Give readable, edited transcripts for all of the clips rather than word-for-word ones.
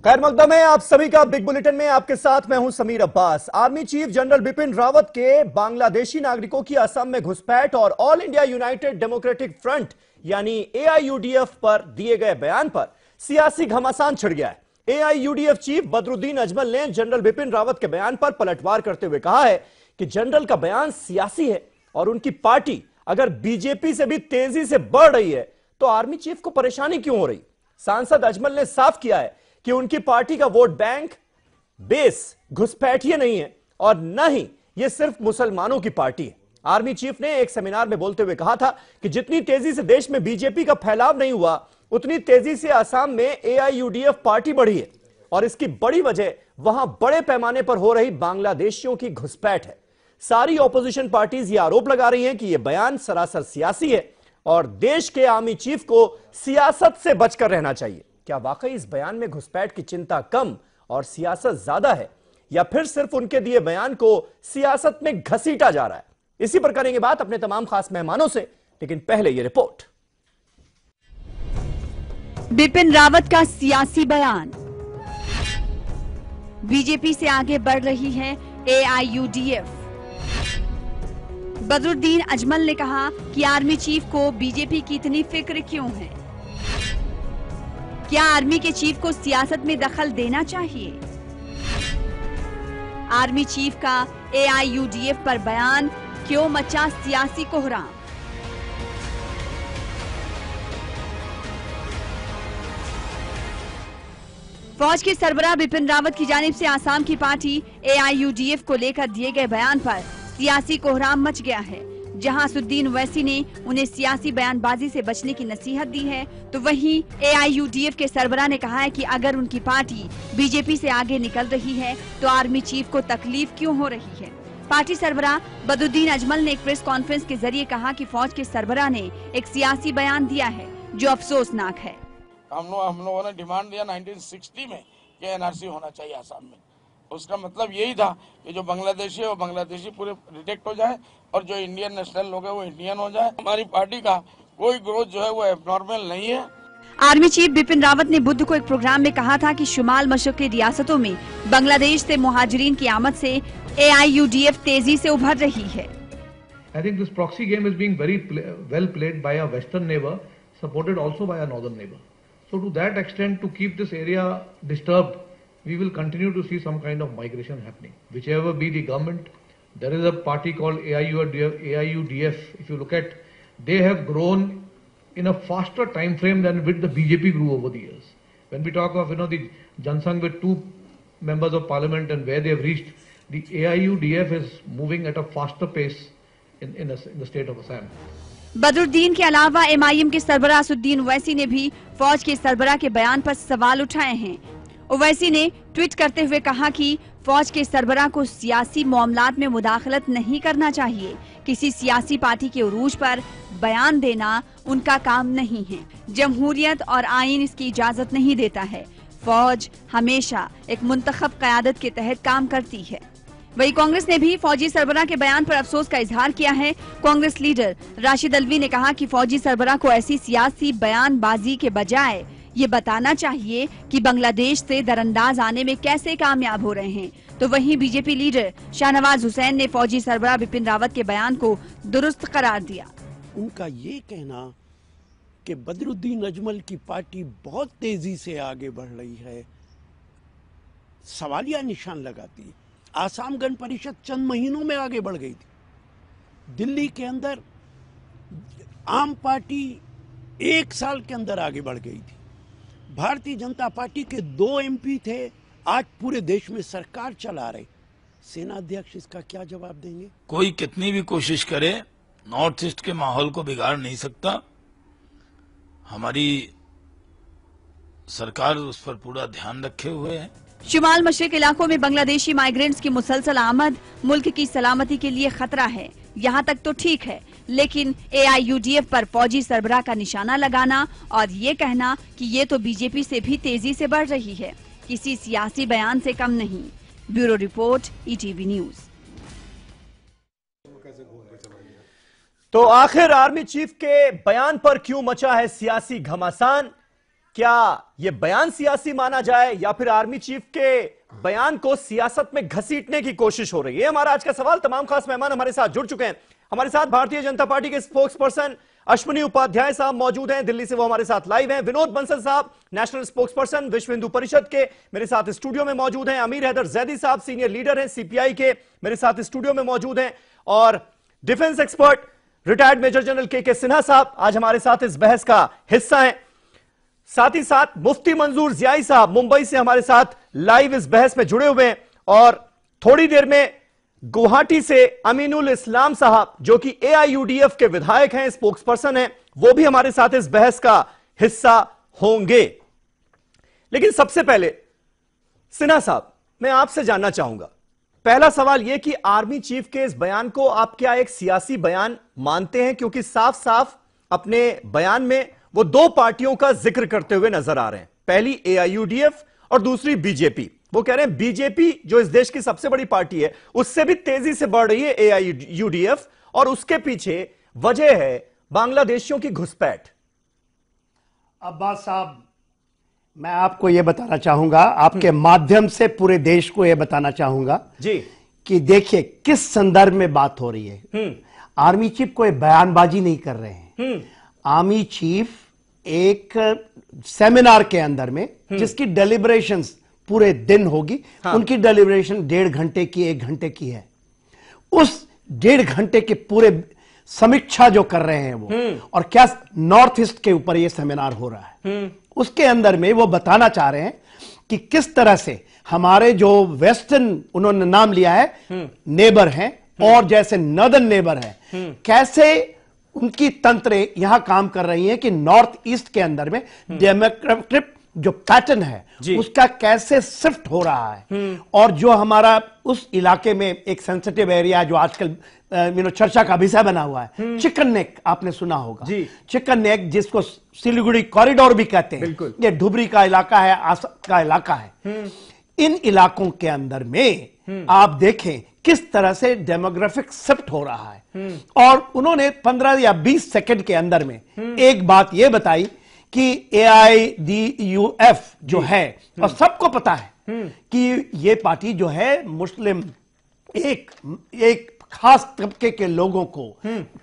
खैर मकदम है आप सभी का बिग बुलेटिन में। आपके साथ मैं हूं Sameer Abbas. Army chief general Bipin Rawat के बांग्लादेशी नागरिकों की असम में घुसपैठ और all India United democratic front यानी एआईयूडीएफ पर दिए गए बयान पर सियासी घमासान छिड़ गया है। एआईयूडीएफ चीफ बदरुद्दीन अजमल ने जनरल बिपिन रावत के बयान पर पलटवार करते हुए कहा है कि जनरल का बयान सियासी है और उनकी पार्टी अगर बीजेपी से भी तेजी से बढ़ रही है तो आर्मी चीफ को परेशानी क्यों हो रही। सांसद अजमल ने साफ किया है कि उनकी पार्टी का वोट बैंक बेस घुसपैठिए नहीं है और न ही यह सिर्फ मुसलमानों की पार्टी है। आर्मी चीफ ने एक सेमिनार में बोलते हुए कहा था कि जितनी तेजी से देश में बीजेपी का फैलाव नहीं हुआ उतनी तेजी से असम में एआईयूडीएफ पार्टी बढ़ी है और इसकी बड़ी वजह वहां बड़े पैमाने पर हो रही बांग्लादेशियों की घुसपैठ है। सारी ऑपोजिशन पार्टीज यह आरोप लगा रही हैं कि यह बयान सरासर सियासी है और देश के आर्मी चीफ को सियासत से बचकर रहना चाहिए। क्या वाकई इस बयान में घुसपैठ की चिंता कम और सियासत ज्यादा है या फिर सिर्फ उनके दिए बयान को सियासत में घसीटा जा रहा है? इसी पर करेंगे बात अपने तमाम खास मेहमानों से, लेकिन पहले यह रिपोर्ट। बिपिन रावत का सियासी बयान। बीजेपी से आगे बढ़ रही है एआईयूडीएफ। बदरुद्दीन अजमल ने कहा कि आर्मी चीफ को बीजेपी की इतनी फिक्र क्यों है। क्या आर्मी के चीफ को सियासत में दखल देना चाहिए? आर्मी चीफ का एआईयूडीएफ पर बयान क्यों मचा सियासी कोहराम? फौज के सरबराह बिपिन रावत की जानिब से आसाम की पार्टी एआईयूडीएफ को लेकर दिए गए बयान पर सियासी कोहराम मच गया है। जहां असुद्दीन ओवैसी ने उन्हें सियासी बयानबाजी से बचने की नसीहत दी है, तो वहीं एआईयूडीएफ के सरबराह ने कहा है कि अगर उनकी पार्टी बीजेपी से आगे निकल रही है तो आर्मी चीफ को तकलीफ क्यों हो रही है। पार्टी सरबराह बदरुद्दीन अजमल ने एक प्रेस कॉन्फ्रेंस के जरिए कहा कि फौज के सरबराह ने एक सियासी बयान दिया है जो अफसोसनाक है। हम लोगों ने डिमांड दिया 1960 में कि एनआरसी होना चाहिए आसाम में। उसका मतलब यही था कि जो बांग्लादेशी है वो बांग्लादेशी पूरे रिजेक्ट हो जाए और जो इंडियन नेशनल लोग है वो इंडियन हो जाए। हमारी पार्टी का कोई ग्रोथ जो है वो एबनॉर्मल नहीं है। आर्मी चीफ बिपिन रावत ने बुध को एक प्रोग्राम में कहा था कि शुमाल मशरक़ी रियासतों में बांग्लादेश से मुहाजिरीन की आमद से एआईयूडीएफ तेजी से उभर रही है। I think this proxy game is being very well played by a western neighbor, supported also by a northern neighbor. So to that extent, to keep this area disturbed, we will continue to see some kind of migration happening. Whichever be the government, there is a party called AIUDF. If you look at, they have grown in a faster time frame than with the BJP grew over the years. When we talk of the Jansangh with 2 members of parliament and where they have reached, the AIUDF is moving at a faster pace in the state of Assam. Badruddin के अलावा MIM के सरबराह असुद्दीन ओवैसी ने भी फौज के सरबराह के बयान पर सवाल उठाए हैं। ओवैसी ने ट्वीट करते हुए कहा कि फौज के सरबराह को सियासी मामलात में मुदाखलत नहीं करना चाहिए। किसी सियासी पार्टी के उरूज पर बयान देना उनका काम नहीं है। जमहूरियत और आईन इसकी इजाजत नहीं देता है। फौज हमेशा एक मुंतखब क़यादत के तहत काम करती है। वहीं कांग्रेस ने भी फौजी सरबराह के बयान पर अफसोस का इजहार किया है। कांग्रेस लीडर राशिद अल्वी ने कहा कि फौजी सरबराह को ऐसी सियासी बयानबाजी के बजाय ये बताना चाहिए कि बांग्लादेश से दरअंदाज आने में कैसे कामयाब हो रहे हैं। तो वहीं बीजेपी लीडर शाहनवाज हुसैन ने फौजी सरबराह बिपिन रावत के बयान को दुरुस्त करार दिया। उनका ये कहना कि बदरुद्दीन अजमल की पार्टी बहुत तेजी से आगे बढ़ रही है, सवालिया निशान लगाती है। आसाम गण परिषद चंद महीनों में आगे बढ़ गई थी। दिल्ली के अंदर आम पार्टी 1 साल के अंदर आगे बढ़ गई थी। भारतीय जनता पार्टी के 2 एमपी थे, आज पूरे देश में सरकार चला रहे। सेना अध्यक्ष इसका क्या जवाब देंगे? कोई कितनी भी कोशिश करे नॉर्थ ईस्ट के माहौल को बिगाड़ नहीं सकता। हमारी सरकार उस पर पूरा ध्यान रखे हुए है। शुमाल मशरिक इलाकों में बांग्लादेशी माइग्रेंट्स की मुसलसल आमद मुल्क की सलामती के लिए खतरा है। यहाँ तक तो ठीक है, लेकिन एआईयूडीएफ पर फौजी सरबराह का निशाना लगाना और ये कहना कि ये तो बीजेपी से भी तेजी से बढ़ रही है, किसी सियासी बयान से कम नहीं। Bureau report, ETV news. तो आखिर आर्मी चीफ के बयान पर क्यों मचा है सियासी घमासान? क्या यह बयान सियासी माना जाए या फिर आर्मी चीफ के बयान को सियासत में घसीटने की कोशिश हो रही है? हमारा आज का सवाल। तमाम खास मेहमान हमारे साथ जुड़ चुके हैं। हमारे साथ भारतीय जनता पार्टी के स्पोक्स पर्सन अश्विनी उपाध्याय साहब मौजूद हैं, दिल्ली से वो हमारे साथ लाइव हैं। विनोद बंसल साहब नेशनल स्पोक्स पर्सन विश्व हिंदू परिषद के मेरे साथ स्टूडियो में मौजूद हैं। अमीर हैदर जैदी साहब सीनियर लीडर हैं सीपीआई के, मेरे साथ स्टूडियो में मौजूद हैं। और defence expert retired major general K Sinha साहब आज हमारे साथ इस बहस का हिस्सा हैं। साथ ही साथ मुफ्ती मंजूर जियाई साहब मुंबई से हमारे साथ लाइव इस बहस में जुड़े हुए हैं। और थोड़ी देर में गुवाहाटी से अमीनुल इस्लाम साहब जो कि एआईयूडीएफ के विधायक हैं, स्पोक्स पर्सन हैं, वो भी हमारे साथ इस बहस का हिस्सा होंगे। लेकिन सबसे पहले सिन्हा साहब, मैं आपसे जानना चाहूंगा, पहला सवाल यह कि आर्मी चीफ के इस बयान को आप क्या एक सियासी बयान मानते हैं? क्योंकि साफ साफ अपने बयान में वो दो पार्टियों का जिक्र करते हुए नजर आ रहे हैं, पहली एआईयूडीएफ और दूसरी बीजेपी। वो कह रहे हैं बीजेपी जो इस देश की सबसे बड़ी पार्टी है उससे भी तेजी से बढ़ रही है एआईयूडीएफ, और उसके पीछे वजह है बांग्लादेशियों की घुसपैठ। अब्बास साहब, मैं आपको यह बताना चाहूंगा, आपके माध्यम से पूरे देश को यह बताना चाहूंगा जी कि देखिए किस संदर्भ में बात हो रही है। आर्मी चीफ कोई बयानबाजी नहीं कर रहे हैं। आर्मी चीफ एक सेमिनार के अंदर में जिसकी डेलिब्रेशंस पूरे दिन होगी, उनकी डेलिब्रेशन 1.5 घंटे की 1 घंटे की है। उस 1.5 घंटे के पूरे समीक्षा जो कर रहे हैं वो, और क्या नॉर्थ ईस्ट के ऊपर ये सेमिनार हो रहा है, उसके अंदर में वो बताना चाह रहे हैं कि किस तरह से हमारे जो वेस्टर्न उन्होंने नाम लिया है नेबर हैं और जैसे नॉर्दर्न नेबर है, कैसे उनकी तंत्रें यहां काम कर रही हैं कि नॉर्थ ईस्ट के अंदर में डेमोक्रेटिक जो पैटर्न है उसका कैसे शिफ्ट हो रहा है। और जो हमारा उस इलाके में एक सेंसिटिव एरिया जो आजकल चर्चा का विषय बना हुआ है, चिकन नेक, आपने सुना होगा चिकन नेक, जिसको सिलीगुड़ी कॉरिडोर भी कहते हैं, ये धुबरी का इलाका है, आसाम का इलाका है। इन इलाकों के अंदर में आप देखें किस तरह से डेमोग्राफिक शिफ्ट हो रहा है। और उन्होंने 15 या 20 सेकंड के अंदर में एक बात यह बताई कि एआईयूडीएफ जो है, और सबको पता है कि ये पार्टी जो है मुस्लिम एक खास तबके के लोगों को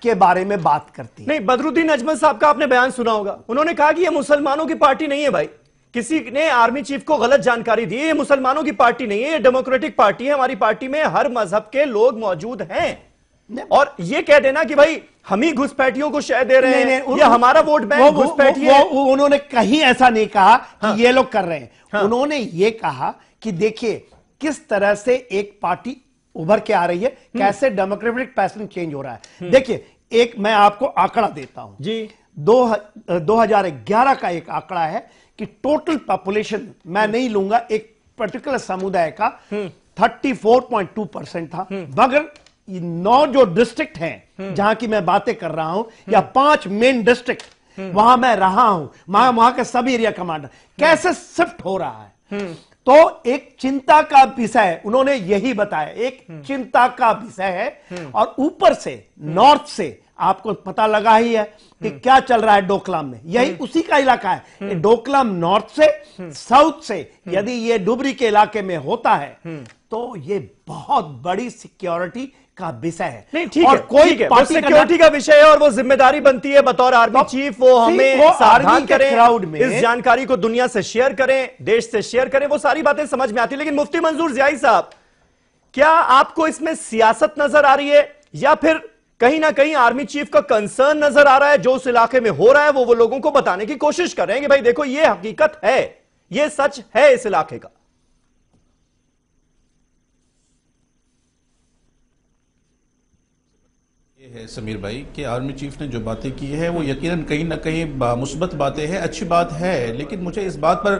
के बारे में बात करती है। नहीं, बदरुद्दीन अजमल साहब का आपने बयान सुना होगा, उन्होंने कहा कि ये मुसलमानों की पार्टी नहीं है भाई, किसी ने आर्मी चीफ को गलत जानकारी दी है, ये मुसलमानों की पार्टी नहीं है, ये डेमोक्रेटिक पार्टी है, हमारी पार्टी में हर मजहब के लोग मौजूद हैं। और ये कह देना कि भाई हम ही घुसपैठियों को शय दे रहे हैं, ये हमारा वोट बैंक घुसपैठी है, उन्होंने कहीं ऐसा नहीं कहा कि ये लोग कर रहे हैं। उन्होंने ये कहा कि देखिए किस तरह से एक पार्टी उभर के आ रही है, कैसे डेमोक्रेटिक पैटर्न चेंज हो रहा है। देखिए एक मैं आपको आंकड़ा देता हूं जी, 2011 का एक आंकड़ा है कि टोटल पॉपुलेशन, मैं नहीं लूंगा, एक पर्टिकुलर समुदाय का 34.2% था, मगर 9 जो डिस्ट्रिक्ट हैं जहां की मैं बातें कर रहा हूं, या 5 मेन डिस्ट्रिक्ट वहां मैं रहा हूं, वहां के सभी एरिया कमांडर, कैसे शिफ्ट हो रहा है। तो एक चिंता का विषय उन्होंने यही बताया, एक चिंता का विषय है। और ऊपर से नॉर्थ से आपको पता लगा ही है कि क्या चल रहा है डोकलाम में, यही उसी का इलाका है। डोकलाम नॉर्थ से साउथ से यदि ये डुबरी के इलाके में होता है तो ये बहुत बड़ी सिक्योरिटी का विषय है। नहीं ठीक है, कोई सिक्योरिटी का विषय है और वो जिम्मेदारी बनती है बतौर आर्मी चीफ, वो हमें सावधान करें, क्राउड में इस जानकारी को दुनिया से शेयर करें, देश से शेयर करें, वो सारी बातें समझ में आती है। लेकिन मुफ्ती मंजूर जियाई साहब, क्या आपको इसमें सियासत नजर आ रही है या फिर कहीं ना कहीं आर्मी चीफ का कंसर्न नजर आ रहा है? जो उस इलाके में हो रहा है वो लोगों को बताने की कोशिश कर रहे हैं कि भाई देखो ये हकीकत है, ये सच है इस इलाके का। है समीर भाई कि आर्मी चीफ ने जो बातें की है वो यकीनन कहीं ना कहीं मुस्बत बातें हैं, अच्छी बात है, लेकिन मुझे इस बात पर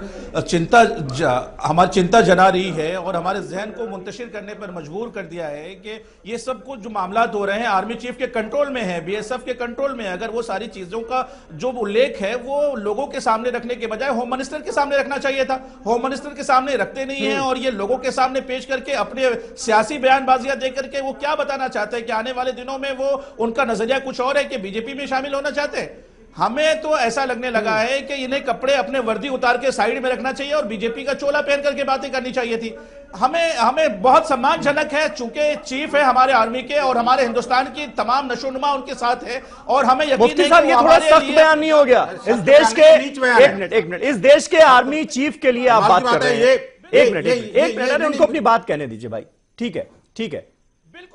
हमारी चिंता जना रही है और हमारे जहन को मुंतशिर करने पर मजबूर कर दिया है कि ये सब कुछ जो मामला हो रहे हैं आर्मी चीफ के कंट्रोल में है, बीएसएफ के कंट्रोल में है। अगर वो सारी चीजों का जो उल्लेख है वो लोगों के सामने रखने के बजाय होम मिनिस्टर के सामने रखना चाहिए था, होम मिनिस्टर के सामने रखते नहीं है और ये लोगों के सामने पेश करके अपने सियासी बयानबाजियां देकर के वो क्या बताना चाहते हैं कि आने वाले दिनों में वो उनका नजरिया कुछ और है कि बीजेपी में शामिल होना चाहते हैं। हमें तो ऐसा लगने लगा है कि इन्हें कपड़े अपने वर्दी उतार के साइड में रखना चाहिए और बीजेपी का चोला पहन करके बातें करनी चाहिए थी। हमें बहुत सम्मानजनक है, चूंकि चीफ है हमारे आर्मी के और हमारे हिंदुस्तान की तमाम नशोनुमा उनके साथ है, और हमें यकीन है कि ये थोड़ा सख्त बयान नहीं हो गया इस देश के। एक मिनट, इस देश के आर्मी चीफ के लिए आप बात कर रहे हैं। एक मिनट, उनको अपनी बात कहने दीजिए भाई। ठीक है,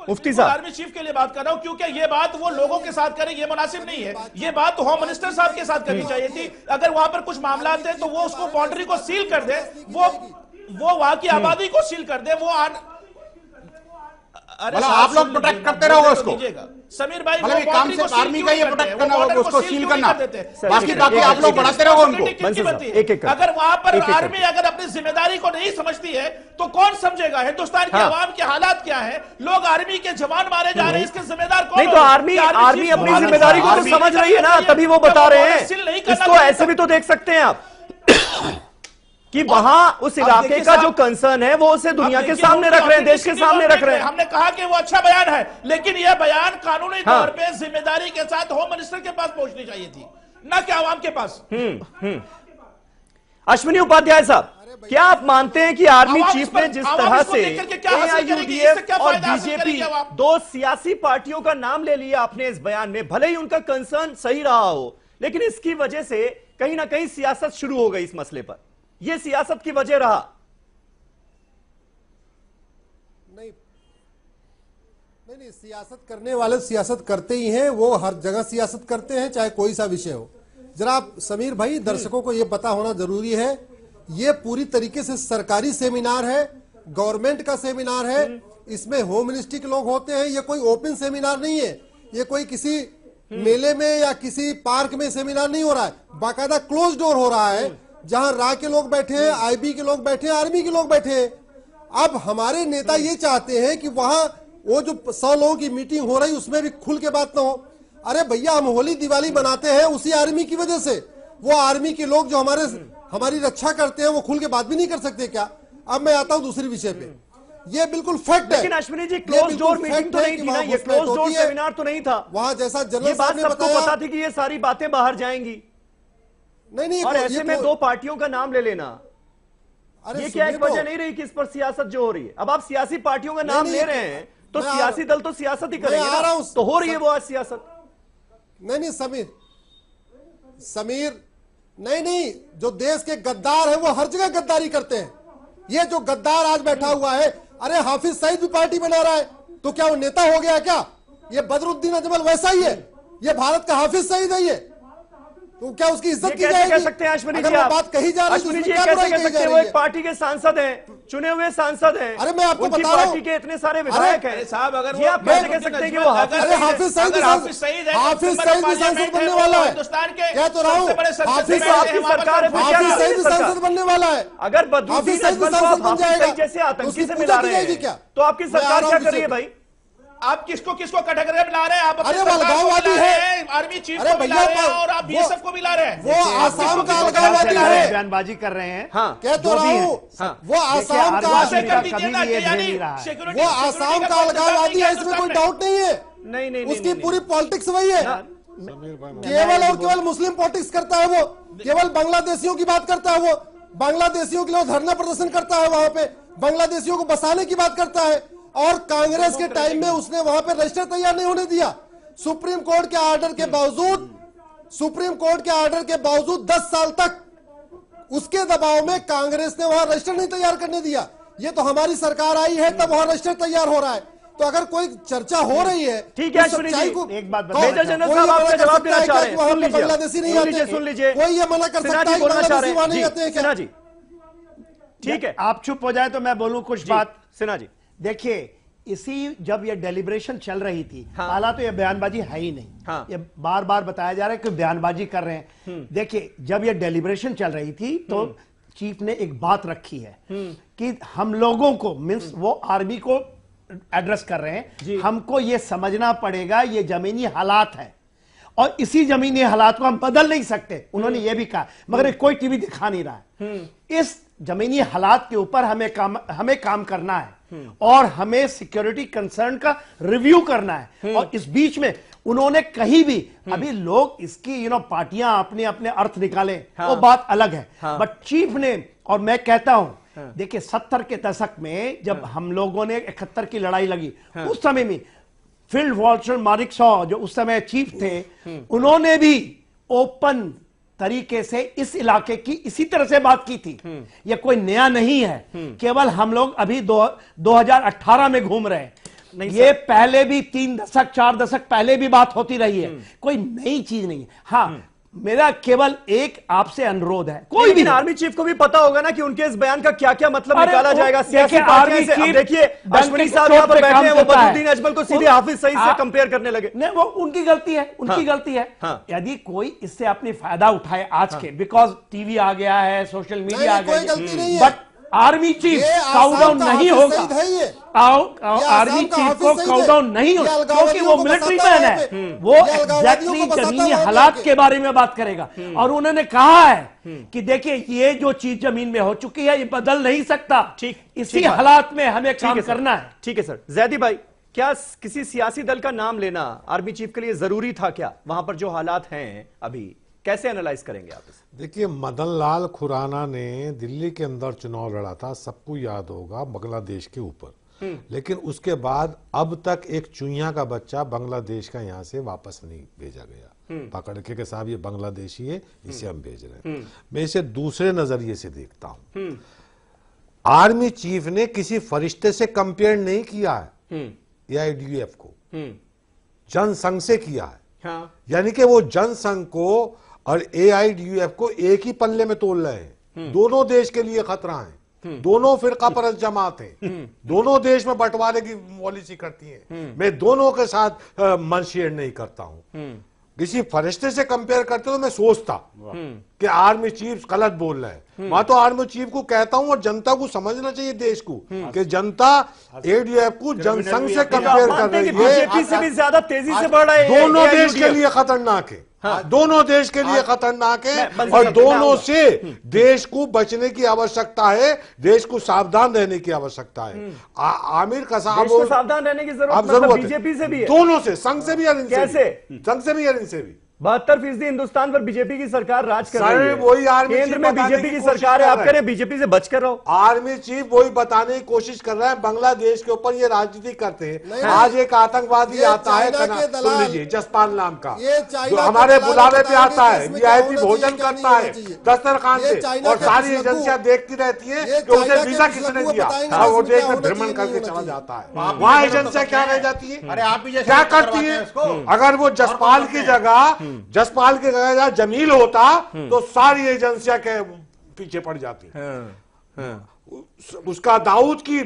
मुफ्ती साहब, आर्मी चीफ के लिए बात कर रहा हूं, क्योंकि ये बात वो लोगों के साथ करें ये मुनासिब नहीं है। ये बात तो होम मिनिस्टर साहब के साथ करनी चाहिए थी। अगर वहां पर कुछ मामला थे तो वो उसको बाउंड्री को सील कर दे, वो वहां की आबादी को सील कर दे। मतलब आप लोग प्रोटेक्ट करते रहोगे उसको। समीर भाई, मतलब काम से आर्मी का ये प्रोटेक्ट करना होगा, उसको सील करना, बाकी आप लोग बढ़ाते रहोगे उनको। अगर वहां पर आर्मी अगर अपनी जिम्मेदारी को नहीं समझती है तो कौन समझेगा? हिंदुस्तान की आवाम के हालात क्या है? लोग आर्मी के जवान मारे जा रहे हैं, इसके जिम्मेदार कौन? नहीं तो आर्मी अपनी जिम्मेदारी को तो समझ रही है ना, तभी वो बता रहे हैं। इसको ऐसे भी तो देख सकते हैं आप कि वहां उस इलाके का जो कंसर्न है वो उसे दुनिया के सामने रख रहे हैं, देश के सामने रख रहे हैं। हमने कहा कि वो अच्छा बयान है, लेकिन यह बयान कानूनी तौर पे जिम्मेदारी के साथ होम मिनिस्टर के पास पहुंचनी चाहिए थी, ना कि आवाम के पास। अश्विनी उपाध्याय साहब, क्या आप मानते हैं कि आर्मी चीफ ने जिस तरह से AIUDF और बीजेपी दो सियासी पार्टियों का नाम ले लिया अपने इस बयान में, भले ही उनका कंसर्न सही रहा हो, लेकिन इसकी वजह से कहीं ना कहीं सियासत शुरू हो गई इस मसले पर, यह सियासत की वजह रहा? नहीं, सियासत करने वाले सियासत करते ही हैं, वो हर जगह सियासत करते हैं, चाहे कोई सा विषय हो। जरा समीर भाई, दर्शकों को यह पता होना जरूरी है, ये पूरी तरीके से सरकारी सेमिनार है, गवर्नमेंट का सेमिनार है, इसमें होम मिनिस्ट्री के लोग होते हैं। ये कोई ओपन सेमिनार नहीं है, ये कोई किसी मेले में या किसी पार्क में सेमिनार नहीं हो रहा है, बाकायदा क्लोज डोर हो रहा है, जहां रा के लोग बैठे हैं, IB के लोग बैठे हैं, आर्मी के लोग बैठे हैं। अब हमारे नेता ये चाहते हैं कि वहां वो जो 100 लोगों की मीटिंग हो रही उसमें भी खुल के बात ना हो। अरे भैया, हम होली दिवाली बनाते हैं उसी आर्मी की वजह से। वो आर्मी के लोग जो हमारी रक्षा करते हैं वो खुल के बात भी नहीं कर सकते क्या? अब मैं आता हूं दूसरी विषय पे, ये बिल्कुल फैक्ट है। लेकिन Ashwini ji, close door meeting तो नहीं थी ना, ये क्लोज डोर सेमिनार तो नहीं था। वहां जैसा जनरल साहब ने बताया, पता थी कि ये सारी बातें बाहर जाएंगी। नहीं, और ऐसे में दो पार्टियों का नाम ले लेना, ये क्या एक वजह नहीं रही कि इस पर सियासत जो हो रही है? अब आप सियासी पार्टियों का नाम ले रहे हैं तो सियासी दल तो सियासत ही करेंगे ना, तो हो रही है वो आज सियासत। नहीं समीर, नहीं, जो देश के गद्दार है वो हर जगह गद्दारी करते हैं। ये जो गद्दार आज बैठा हुआ है, अरे हाफिज सईद भी पार्टी बना रहा है, तो क्या वो नेता हो गया क्या? ये बदरुद्दीन अजमल वैसा ही है, ये भारत का हाफिज सईद है, ये तो क्या उसकी इज्जत की जाएगी? कह सकते हैं अश्विनी जी, बात कही जा रही है, अश्विनी जी कैसे कह सकते हैं? वो एक पार्टी के सांसद हैं, चुने हुए सांसद हैं। अरे मैं आपको बता रहा हूं, पार्टी के इतने सारे विधायक हैं साहब, अगर ये आप कैसे कह सकते हैं कि वो हाफिज सईद भी सांसद बनने वाला है? क्या तो रहा हूं, हाफिज सईद भी सांसद बनने वाला है। अगर बदरुद्दीन अजमल को हाफिज सईद जैसे आतंकी से मिला रहे हैं तो आपकी सरकार क्या कर रही है भाई? आप किसको कैटेगरी में ला रहे हैं? आप अरे अलगाववादी है, आर्मी चीफ को मिला रहे हैं और आप BSF को मिला रहे हैं। वो आसाम का अलगाववादी है, बयानबाजी कर रहे हैं। कह तो रहा हूं, वो आसाम का अलगाववादी है, इसमें कोई डाउट नहीं है। नहीं, उसकी पूरी पॉलिटिक्स वही है, केवल और केवल मुस्लिम पॉलिटिक्स करता है वो, केवल बांग्लादेशियों की बात करता है वो, बांग्लादेशियों के लिए धरना प्रदर्शन करता है, वहां पे बांग्लादेशियों को बसाने की बात करता है। और कांग्रेस के टाइम में उसने वहां पे रजिस्टर तैयार नहीं होने दिया। सुप्रीम कोर्ट के ऑर्डर के बावजूद 10 साल तक उसके दबाव में कांग्रेस ने वहां रजिस्टर नहीं तैयार करने दिया। ये तो हमारी सरकार आई है तब वहां रजिस्टर तैयार हो रहा है। तो अगर कोई चर्चा हो रही है, ठीक है, एक बात मेजर जनरल साहब आपका जवाब देना चाह रहे हैं, बांग्लादेशी नहीं आते, सुन लीजिए, कोई ये मना कर सकता है कि बांग्लादेशी वहां नहीं आते हैं क्या? जी ठीक है, आप चुप हो जाए तो मैं बोलूं कुछ बात। सिन्हा जी देखिए, इसी जब ये डेलिब्रेशन चल रही थी, हालांकि तो ये बयानबाजी है ही नहीं, ये बार बार बताया जा रहा है कि बयानबाजी कर रहे हैं। देखिए, जब ये डेलिब्रेशन चल रही थी तो चीफ ने एक बात रखी है कि हम लोगों को, मींस वो आर्मी को एड्रेस कर रहे हैं, हमको ये समझना पड़ेगा ये जमीनी हालात है और इसी जमीनी हालात को हम बदल नहीं सकते। उन्होंने ये भी कहा, मगर कोई टीवी दिखा नहीं रहा है। इस जमीनी हालात के ऊपर हमें काम करना है। और हमें सिक्योरिटी कंसर्न का रिव्यू करना है। और इस बीच में उन्होंने कहीं भी, अभी लोग इसकी पार्टियां अपने अपने अर्थ निकालें, वो बात अलग है, बट चीफ ने, और मैं कहता हूं देखिए 70 के दशक में जब हम लोगों ने 71 की लड़ाई लगी, उस समय में फील्ड मार्शल मानेकशॉ जो उस समय चीफ थे, उन्होंने भी ओपन तरीके से इस इलाके की इसी तरह से बात की थी। यह कोई नया नहीं है, केवल हम लोग अभी 2018 में घूम रहे हैं। ये पहले भी 3 दशक 4 दशक पहले भी बात होती रही है, कोई नई चीज नहीं है। हाँ, मेरा केवल एक आपसे अनुरोध है, कोई भी आर्मी चीफ को भी पता होगा ना कि उनके इस बयान का क्या क्या मतलब निकाला जाएगा सियासी आर्मी पार्टियों से। अब देखिए अश्विनी साहब यहाँ पर बैठे हैं, वो बदरुद्दीन अजमल को सीधे हाफिज सईद से कंपेयर करने लगे। नहीं, वो उनकी गलती है, उनकी गलती है। यदि कोई इससे अपनी फायदा उठाए आज के, बिकॉज टीवी आ गया है, सोशल मीडिया आ गया है, but army chief count down नहीं होगा, आर्मी चीफ को काउंट डाउन नहीं होगा, क्योंकि वो मिलिट्री मैन है, वो एग्जैक्टली जमीनी हालात के बारे में बात करेगा। और उन्होंने कहा है कि देखिए ये जो चीज जमीन में हो चुकी है ये बदल नहीं सकता, ठीक इसी हालात में हमें काम करना है। ठीक है सर। जैदी भाई, क्या किसी सियासी दल का नाम लेना आर्मी चीफ के लिए जरूरी था क्या? वहां पर जो हालात हैं अभी कैसे एनालाइज करेंगे आप इसे? देखिए, मदन लाल खुराना ने दिल्ली के अंदर चुनाव लड़ा था, सबको याद होगा, बांग्लादेश के ऊपर। लेकिन उसके बाद अब तक एक चुईया का बच्चा बांग्लादेश का यहां से वापस नहीं भेजा गया, पकड़ के साहब ये बांग्लादेशी है, इसे हम भेज रहे हैं। मैं इसे दूसरे नजरिए से देखता हूं। आर्मी चीफ ने किसी फरिश्ते से कंपेयर नहीं किया है AIDUF को, जनसंघ से किया है। यानी कि वो जनसंघ को और AIDUF को एक ही पल्ले में तोल रहे हैं। दोनों देश के लिए खतरा है, दोनों फिरका परस्त जमात हैं, दोनों देश में बंटवारे की पॉलिसी करती हैं। मैं दोनों के साथ मन शेयर नहीं करता हूं। किसी फरिश्ते से कंपेयर करते तो मैं सोचता कि आर्मी चीफ गलत बोल रहे हैं। मैं तो आर्मी चीफ को कहता हूं और जनता को समझना चाहिए, देश को, कि जनता AIDUF को जनसंघ से कंपेयर कर रही है, बीजेपी से भी ज्यादा तेजी से बढ़ रहा है। दोनों देश के लिए खतरनाक है, दोनों देश के लिए खतरनाक है, और दोनों से देश को बचने की आवश्यकता है, देश को सावधान रहने की आवश्यकता है। आमिर का साहब सावधान रहने की जरूरत बीजेपी से भी है, दोनों से, संघ से भी और इनसे कैसे? संघ से भी और इनसे भी। 72% हिंदुस्तान पर बीजेपी की सरकार राज कर रही है, वही आर्मी केंद्र में बीजेपी की सरकार है, आप कह रहे बीजेपी से बच कर रहो। आर्मी चीफ वही बताने की कोशिश कर रहा है, बांग्लादेश के ऊपर ये राजनीति करते हैं। आज एक आतंकवादी आता है, सुन लीजिए, जसपाल नाम का, जो हमारे बुलावे पे आता है, VIP भोजन करता है दस्तरखान से, और सारी एजेंसियां देखती रहती है कि उसे वीजा किसने दिया, और वो देश में भ्रमण करके चला जाता है। वहां एजेंसियां क्या रह जाती है, अरे आप भी क्या करती है? अगर वो जसपाल की जगह जमील होता तो सारी एजेंसियां के पीछे पड़ जाती। उसका दाऊद की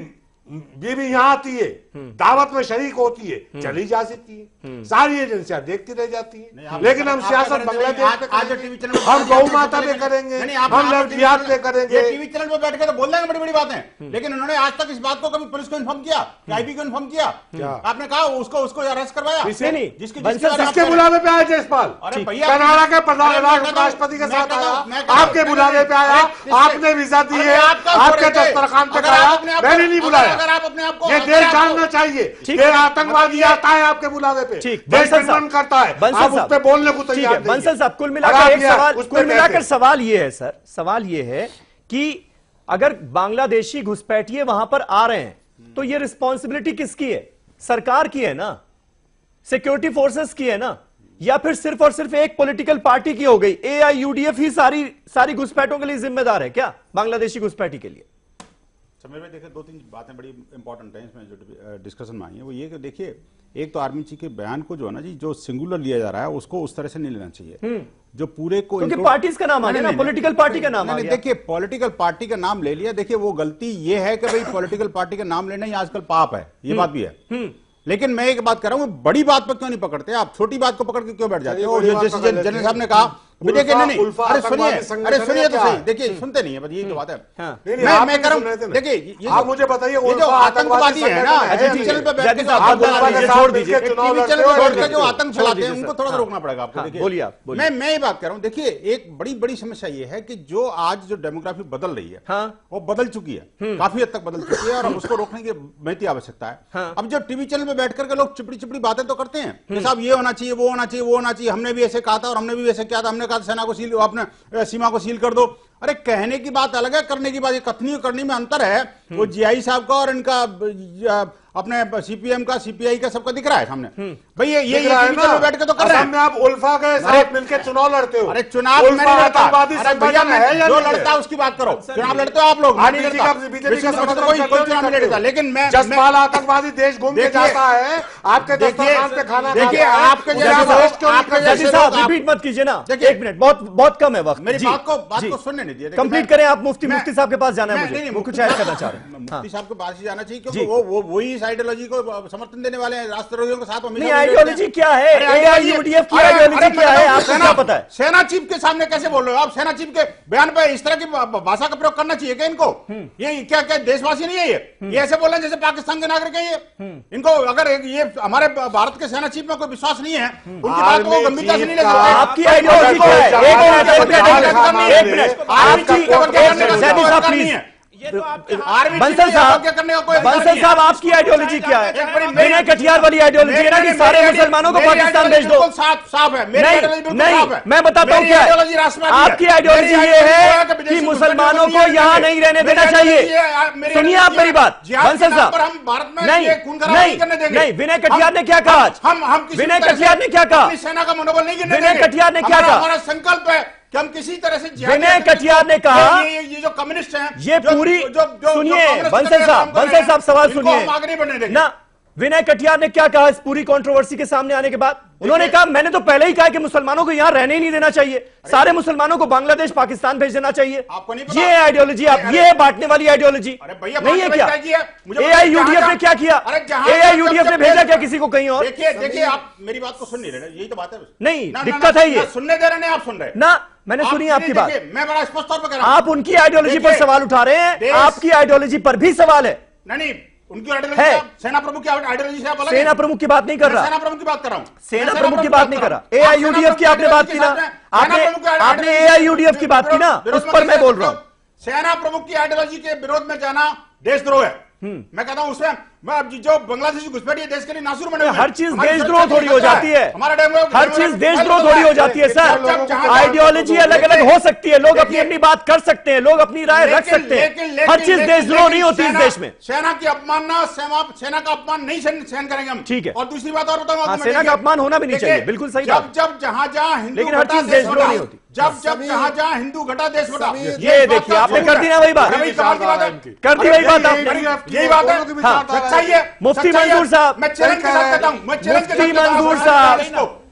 बीवी यहां आती है, दावत में शरीक होती है, चली जा सकती है, सारी एजेंसियां देखती रह जाती है। लेकिन हम सियासत बांग्लादेश पे, हम गौ माता पे करेंगे, हम लफ्जियात पे करेंगे। टीवी चैनल पे बैठ के तो बोल रहे हैं बड़ी बड़ी बातें, लेकिन उन्होंने आज तक इस बात को कभी पुलिस को इन्फॉर्म किया, IB को इन्फॉर्म किया? आपने कहा उसको अरेस्ट करवाया? जिसके बुलावे पे आया जयसपाल, कनाडा के राष्ट्रपति के साथ आया, आपके बुलावे पे आया, आपने वीजा दिए, आपके दस्तरखान पे खाया, मैंने नहीं बुलाया। अगर आप अपने आप को, ये देश जानना चाहिए कि आतंकवादी आता है आपके बुलावे पे, देश दुश्मन करता है, आप उस पे बोलने को तैयार नहीं। बंसल साहब, कुल मिलाकर सवाल ये है सर, सवाल ये है कि अगर बांग्लादेशी घुसपैठिए वहां पर आ रहे हैं तो ये रिस्पॉन्सिबिलिटी किसकी है? सरकार की है ना, सिक्योरिटी फोर्सेस की है ना, या फिर सिर्फ और सिर्फ एक पॉलिटिकल पार्टी की हो गई? AIUDF ही सारी घुसपैठों के लिए जिम्मेदार है क्या, बांग्लादेशी घुसपैठी के लिए? समीर भाई, देखिए 2-3 बातें बड़ी इंपॉर्टेंट हैं इसमें जो डिस्कशन में आई है, वो ये कि देखिए, एक तो आर्मी चीफ के बयान को जो है ना जी, जो सिंगुलर लिया जा रहा है उसको उस तरह से नहीं लेना चाहिए जो पूरे को, क्योंकि पार्टीज का नाम आ गया ना, पॉलिटिकल पार्टी का नाम आ गया। देखिए, पॉलिटिकल पार्टी का नाम ले लिया। देखिए, वो गलती ये है कि भाई पॉलिटिकल पार्टी का नाम लेना ही आजकल पाप है, ये बात भी है। लेकिन मैं एक बात कर रहा हूं, बड़ी बात पर क्यों नहीं पकड़ते आप, छोटी बात को पकड़ के क्यों बैठ जाते हो? जैसे जनरल साहब ने कहा देखिए नहीं, अरे सुनिए तो सही, है? देखिए सुनते नहीं है, बस यही तो बात है। मैं कर रहा हूँ, देखिए आप मुझे बताइए, ये जो आतंकवादी है ना, टीवी चैनल पे बैठ के छोड़ दीजिए, टीवी चैनल पे बैठ के जो आतंक फैलाते हैं उनको थोड़ा रोकना पड़ेगा आपको। देखिए बोलिए आप, मैं ये बात कर रहा हूँ, देखिए एक बड़ी समस्या ये है कि जो आज जो डेमोग्राफी बदल रही है वो बदल चुकी है, काफी हद तक बदल चुकी है, और उसको रोकने की बेहद आवश्यकता है। अब जो टीवी चैनल पे बैठ करके लोग चिपड़ी बातें तो करते हैं कि साहब ये होना चाहिए, वो होना चाहिए, वो होना चाहिए, हमने भी ऐसे कहा था और हमने भी ऐसे किया था, हमने कहा सेना को सील, अपने सीमा को सील कर दो। अरे कहने की बात अलग है, करने की बात, ये कथनी और करनी में अंतर है। वो जीआई साहब का और इनका अपने सीपीएम का, सीपीआई का, सबका दिख रहा है सामने। भाई ये बैठ के तो कर रहे हैं। आप उल्फा के साथ मिलकर चुनाव लड़ते हो। अरे चुनाव जो लड़ता है उसकी बात करो, चुनाव लड़ते हो आप लोग, बीजेपी का कोई चुनाव नहीं लड़ता। लेकिन मैं जसपाल आतंकवादी देश घूम के जाता है, आपके दस्तरखान पे खाना देखिए, आपके रिपीट मत कीजिए ना, एक मिनट, बहुत कम है वक्त। मेरी बात को सुनने नहीं दिया, कंप्लीट करें आप। मुफ्ती साहब के पास जाना है मुझे, वो कुछ ऐड करना चाह रहे हैं। मुफ्ती साहब के पास ही जाना चाहिए, क्योंकि वो वही इस आइडियोलॉजी को समर्थन देने वाले हैं, राष्ट्रवादियों के साथ। नहीं, आइडियोलॉजी क्या है, एआईयूडीएफ की आइडियोलॉजी क्या है, आपको क्या पता है? सेना चीफ के सामने कैसे बोल रहे हो आप? सेना चीफ के बयान पर इस तरह की भाषा का प्रयोग करना चाहिए क्या इनको? ये क्या देशवासी नहीं है ये ऐसे बोल रहे हैं जैसे पाकिस्तान के नागरिक है ये? इनको अगर ये हमारे भारत के सेना चीफ में कोई विश्वास नहीं है, उनकी बात को गंभीरता से नहीं ले सकते। आपकी आइडियोलॉजी क्या है? एक मिनट, आपकी बंसल साहब आपकी आइडियोलॉजी क्या है? विनय कटियार वाली आइडियोलॉजी है ना कि सारे मुसलमानों को पाकिस्तान भेज दो। साफ है, नहीं, मैं बताता हूँ क्या है। आपकी आइडियोलॉजी ये है कि मुसलमानों को यहाँ नहीं रहने देना चाहिए। सुनिए आप मेरी बात, बंसल साहब। नहीं, विनय कटियार ने क्या कहा? विनय कटियार ने क्या कहा? सेना का मनोबल नहीं गिरने विनय कटियार ने क्या कहा? हमारा संकल्प है कि हम किसी तरह से विनय कटियार ने कहा, ये जो कम्युनिस्ट हैं, ये पूरी सुनिए बंसल साहब सवाल सुनिए ना। विनय कटियार ने क्या कहा इस पूरी कंट्रोवर्सी के सामने आने के बाद? उन्होंने कहा मैंने तो पहले ही कहा कि मुसलमानों को यहां रहने ही नहीं देना चाहिए, सारे मुसलमानों को बांग्लादेश, पाकिस्तान भेज देना चाहिए। ये आइडियोलॉजी, आप ये बांटने वाली आइडियोलॉजी नहीं है क्या? एआईयूडीएफ ने क्या किया? एआईयूडीएफ ने भेजा क्या किसी को कहीं और? देखिए आप मेरी बात को सुन नहीं रहे, यही तो बात है। नहीं, दिक्कत है ये, सुनने दे रहे हैं, आप सुन रहे ना। मैंने सुनी आपकी बात, मैं बड़ा स्पष्ट तौर पर कह रहा हूं। आप उनकी आइडियोलॉजी पर सवाल उठा रहे हैं, आपकी आइडियोलॉजी पर भी सवाल है। नहीं, उनकी आइडियोलॉजी, सेना प्रमुख की आइडियोलॉजी से आप अलग हैं। सेना प्रमुख की बात नहीं कर रहा, सेना प्रमुख की बात कर रहा हूं। सेना प्रमुख की बात नहीं कर रहा, एआईयूडीएफ की आपने बात की ना, आपने एआईयूडीएफ की बात की ना, उस पर मैं बोल रहा हूं। सेना प्रमुख की आइडियोलॉजी के विरोध में जाना देशद्रोह है। मैं कहता हूं उसमें जो बांग्लादेशी घुसपैठ है देश के लिए नासूर बने। हर चीज देशद्रोह थोड़ी हो जाती है, हर चीज देशद्रोह थोड़ी हो जाती है सर। आइडियोलॉजी अलग अलग हो सकती है, लोग अपनी अपनी बात कर सकते हैं, लोग अपनी राय रख सकते हैं, हर चीज देशद्रोह नहीं होती इस देश में। सेना की अपमानना, सेना का अपमान नहीं सहन करेंगे हम, ठीक है। और दूसरी बात और बताऊंगा, सेना का अपमान होना भी नहीं चाहिए, बिल्कुल सही बात। जब जहां हिंदू, लेकिन हर चीज देशद्रोह नहीं होती। जब जहां हिंदू घटा देश बटा। ये देखिए आपने कर दी ना वही बात, कर दी वही बात आपने, यही बात है, सच्चाई है। मुफ्ती मंजूर साहब, मैं चैलेंज के साथ कहता हूं, मैं चैलेंज मुफ्ती मंजूर साहब,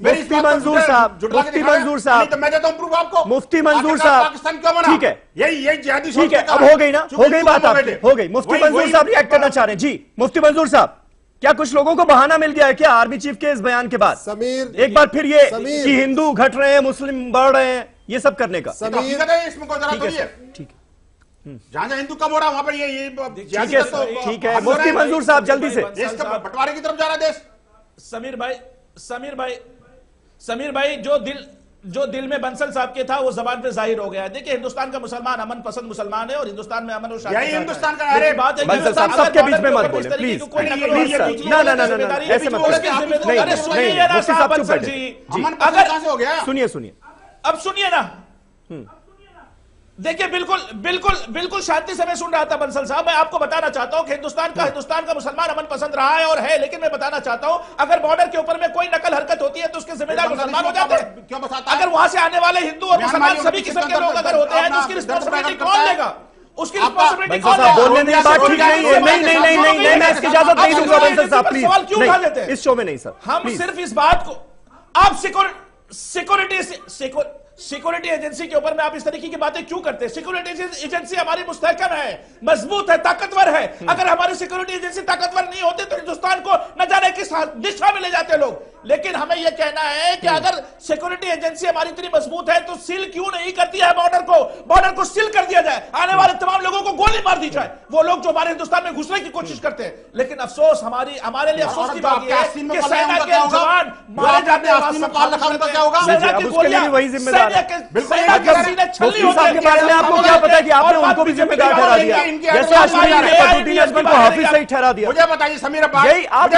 मुफ्ती मंजूर साहब, मुफ्ती मंजूर साहब, तो मैं देता हूं प्रूफ आपको। मुफ्ती मंजूर साहब, पाकिस्तान क्यों बना? ठीक है, यही जिहादी, ठीक है, अब हो गई ना, हो गई बात आपकी, हो गई। मुफ्ती मंजूर साहब रिएक्ट करना चाह रहे हैं जी। मुफ्ती मंजूर साहब, क्या कुछ लोगों को बहाना मिल गया है क्या आर्मी चीफ के इस बयान के बाद? समीर, एक बार फिर ये कि हिंदू घट रहे हैं, मुस्लिम बढ़ रहे हैं, ये सब करने का? इसमें कोई जरूरत नहीं है, ठीक है। जहां हिंदू कम हो रहा है वहां पर ये ठीक है। मुफ्ती मंजूर साहब जल्दी से, देश का बंटवारे की तरफ जा रहा है देश। समीर भाई जो दिल में बंसल साहब के था वो जबान पे जाहिर हो गया है। देखिए हिंदुस्तान का मुसलमान अमन पसंद मुसलमान है और हिंदुस्तान में अमन और शांति, यही हिंदुस्तान का। अरे बात है, बंसल साहब सबके बीच में मत बोले प्लीज, प्लीज सर, ना ऐसे मत बोलिए। अरे सुनिए ना साहब बंसल जी, अगर कहां से हो गया? सुनिए, अब सुनिए ना। देखिए बिल्कुल शांति से मैं सुन रहा था बंसल साहब। मैं आपको बताना चाहता हूं कि हिंदुस्तान का मुसलमान अमन पसंद रहा है और है, लेकिन मैं बताना चाहता हूं अगर बॉर्डर के ऊपर में कोई नकल हरकत होती है तो उसके जिम्मेदार मुसलमान हो जाते हैं। क्यों बताता है? अगर वहां से आने वाले हिंदू और मुसलमान सभी किस्म के लोग अगर होते हैं तो उसकी रिस्पॉन्सिबिलिटी कौन लेगा? उसकी रिस्पॉन्सिबिलिटी कौन लेगा? बोलने की बात ठीक नहीं है। नहीं, मैं इसकी इजाजत नहीं दूंगा बंसल साहब, प्लीज। सवाल क्यों उठा लेते हैं इस शो में? नहीं सर, हम सिर्फ इस बात को, आप सिक्योरिटी एजेंसी के ऊपर में आप इस तरीके की बातें क्यों करते हैं? सिक्योरिटी एजेंसी हमारी मुस्तहकम है, मजबूत है, ताकतवर है। अगर हमारी सिक्योरिटी एजेंसी ताकतवर नहीं होती तो हिंदुस्तान को न जाने किस दिशा में ले जाते लोग। लेकिन हमें यह कहना है कि अगर सिक्योरिटी एजेंसी हमारी इतनी मजबूत है तो सील क्यों नहीं करती है बॉर्डर को सील कर दिया जाए, आने वाले तमाम लोगों को गोली मार दी जाए, वो लोग जो हमारे हिंदुस्तान में घुसने की कोशिश करते हैं। लेकिन अफसोस हमारे लिए अफसोस की बात यह है कि सेना के जवान मारे जाते हैं, वही जिम्मेदार है। आपको क्या पता कि आपने उनको भी जिम्मेदार ठहरा दिया, जैसे अजमल को हाफिज सही ठहरा दिया। मुझे बताइए समीर अब्बास, यही आप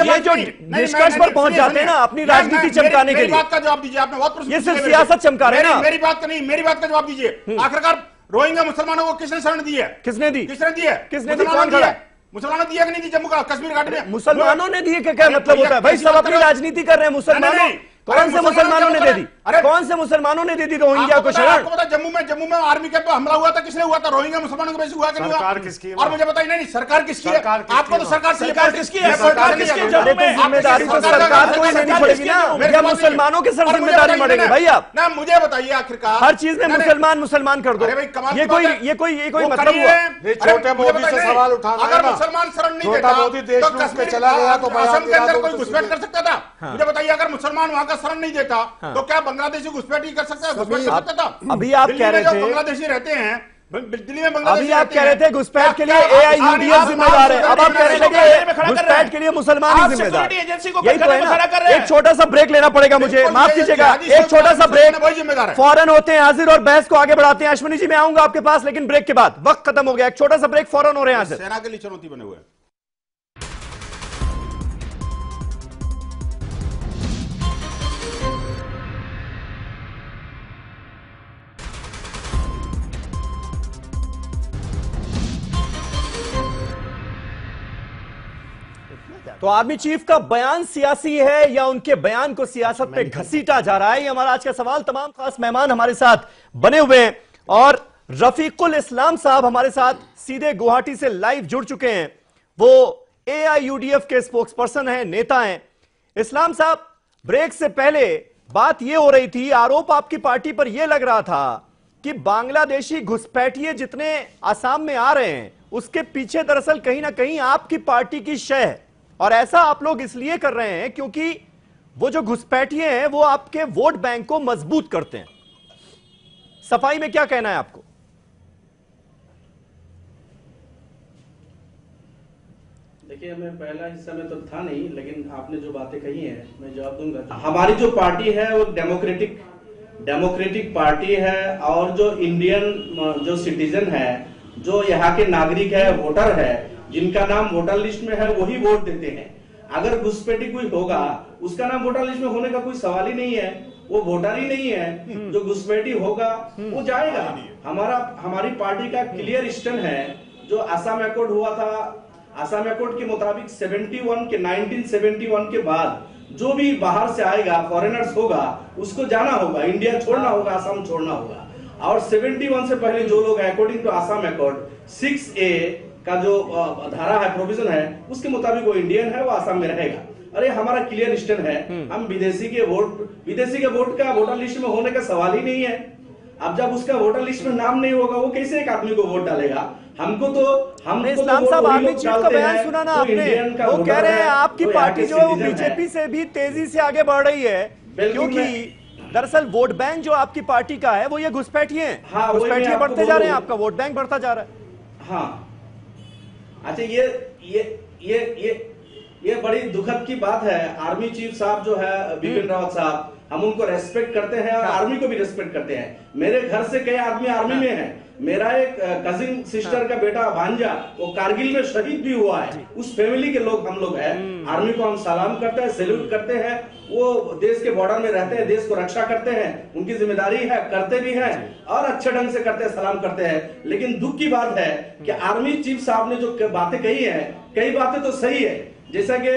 ये जो निष्कर्ष पर पहुंच जाते हैं ना अपनी राजनीति चमकाने के लिए, बात का जवाब दीजिए। आपने बहुत ये सिर्फ सियासत चमका रहे हैं ना। मेरी बात का नहीं, मेरी बात का जवाब दीजिए। आखिरकार रोहिंग्या मुसलमानों को किसने शरण दी है? किसने दी? किसने दी है? कौन खड़ा है? मुसलमानों ने दिया कि नहीं दी? जम्मू का कश्मीर घाटी में मुसलमानों ने दिए, क्या मतलब होता है भाई? सब अपनी राजनीति कर रहे हैं। मुसलमानों कौन से मुसलमानों ने दे दी? कौन से मुसलमानों ने दे दी रोहिंग्या को शरण? आपको पता जम्मू में आर्मी के हमला हुआ था, किसने हुआ था? रोहिंग्या मुसलमानों के वजह से हुआ कि नहीं हुआ? सरकार किसकी है? और मुझे बताइए, नहीं सरकार किसकी है? आपको तो सरकार किसकी है? सरकार किसकी है? जिम्मेदारी तो सरकार को ही लेनी पड़ेगी ना, या मुसलमानों के सर जिम्मेदारी पड़ेगी भाई? आप ना मुझे बताइए, आखिरकार हर चीज में मुसलमान कर दो। ये कोई मतलब हुआ? छोटे मोदी से सवाल उठाना, अगर मुसलमान शरण नहीं देता मोदी देश तो में कश्मीर चला गया तो असम के अंदर कोई घुसपैठ कर सकता था? मुझे बताइए, अगर मुसलमान वहां का शरण नहीं देता तो क्या बांग्लादेशी घुसपैठ ही कर सकता है? घुसपैठ कर सकता था? अभी आप कह रहे थे बांग्लादेशी रहते हैं दिल्ली में, अभी आप कह रहे थे घुसपैठ के लिए एआईयूडीएफ जिम्मेदार है, अब आप कह रहे थे घुसपैठ के लिए मुसलमान ही जिम्मेदार। यही तो है ना। एक छोटा सा ब्रेक लेना पड़ेगा मुझे, माफ कीजिएगा, एक छोटा सा ब्रेक। फौरन होते हैं हाजिर और बहस को आगे बढ़ाते हैं। अश्विनी जी मैं आऊंगा आपके पास, लेकिन ब्रेक के बाद वक्त खत्म हो गया। एक छोटा सा ब्रेक, फौरन हो रहे हैं हाजिर। सेना के लिए चुनौती बने हुए हैं। तो आर्मी चीफ का बयान सियासी है या उनके बयान को सियासत पे घसीटा जा रहा है, ये हमारा आज का सवाल। तमाम खास मेहमान हमारे साथ बने हुए हैं और रफीकुल इस्लाम साहब हमारे साथ सीधे गुवाहाटी से लाइव जुड़ चुके हैं। वो एआईयूडीएफ के स्पोक्सपर्सन हैं, नेता हैं। इस्लाम साहब, ब्रेक से पहले बात यह हो रही थी, आरोप आपकी पार्टी पर यह लग रहा था कि बांग्लादेशी घुसपैठिए जितने आसाम में आ रहे हैं उसके पीछे दरअसल कहीं ना कहीं आपकी पार्टी की शय है, और ऐसा आप लोग इसलिए कर रहे हैं क्योंकि वो जो घुसपैठिए हैं वो आपके वोट बैंक को मजबूत करते हैं। सफाई में क्या कहना है आपको? देखिए, मैं पहला हिस्सा में तो था नहीं, लेकिन आपने जो बातें कही हैं मैं जवाब दूंगा। हमारी जो पार्टी है वो डेमोक्रेटिक पार्टी है, और जो इंडियन जो सिटीजन है, जो यहाँ के नागरिक है, वोटर है, जिनका नाम वोटर लिस्ट में है वही वोट देते हैं। अगर घुसपैठी कोई होगा उसका नाम वोटर लिस्ट में होने का कोई सवाल ही नहीं है, वो वोटर ही नहीं है। जो घुसपैठी होगा वो जाएगा। हमारी पार्टी का क्लियर स्टैंड है। जो आसाम अकॉर्ड हुआ था, आसाम अकॉर्ड के मुताबिक 1971 के बाद जो भी बाहर से आएगा, फॉरेनर्स होगा, उसको जाना होगा, इंडिया छोड़ना होगा, आसाम छोड़ना होगा। और 71 से पहले जो लोग according to Assam accord 6A का जो धारा है, प्रोविजन है, उसके मुताबिक वो इंडियन है, वो आसाम में रहेगा। अरे हमारा क्लियर स्टैंड है। हम विदेशी के वोट का वोटर लिस्ट में होने का सवाल ही नहीं है। अब जब उसका वोटर लिस्ट में नाम नहीं होगा वो कैसे एक आदमी को वोट डालेगा? हमको तो इस्लाम साहब, आर्मी चीफ का बयान सुना ना आपने, वो कह रहे हैं आपकी पार्टी जो है वो बीजेपी से भी तेजी से आगे बढ़ रही है, क्योंकि दरअसल वोट बैंक जो आपकी पार्टी का है वो ये घुसपैठिए हैं। हाँ, घुसपैठिए बढ़ते जा रहे हैं, आपका वोट बैंक बढ़ता जा रहा है। हाँ, अच्छा, ये बड़ी दुखद की बात है। आर्मी चीफ साहब जो है बिपिन रावत साहब, हम उनको रेस्पेक्ट करते हैं और आर्मी को भी रेस्पेक्ट करते हैं। मेरे घर से कई आदमी आर्मी में हैं। मेरा एक कजिन सिस्टर का बेटा भांजा वो कारगिल में शहीद भी हुआ है। उस फैमिली के लोग हम लोग हैं। आर्मी को हम सलाम करते हैं, सैल्यूट करते हैं। वो देश के बॉर्डर में रहते हैं, देश को रक्षा करते हैं, उनकी जिम्मेदारी है, करते भी हैं और अच्छे ढंग से करते हैं, सलाम करते हैं। लेकिन दुख की बात है कि आर्मी चीफ साहब ने जो बातें कही है, कई बातें तो सही है, जैसा कि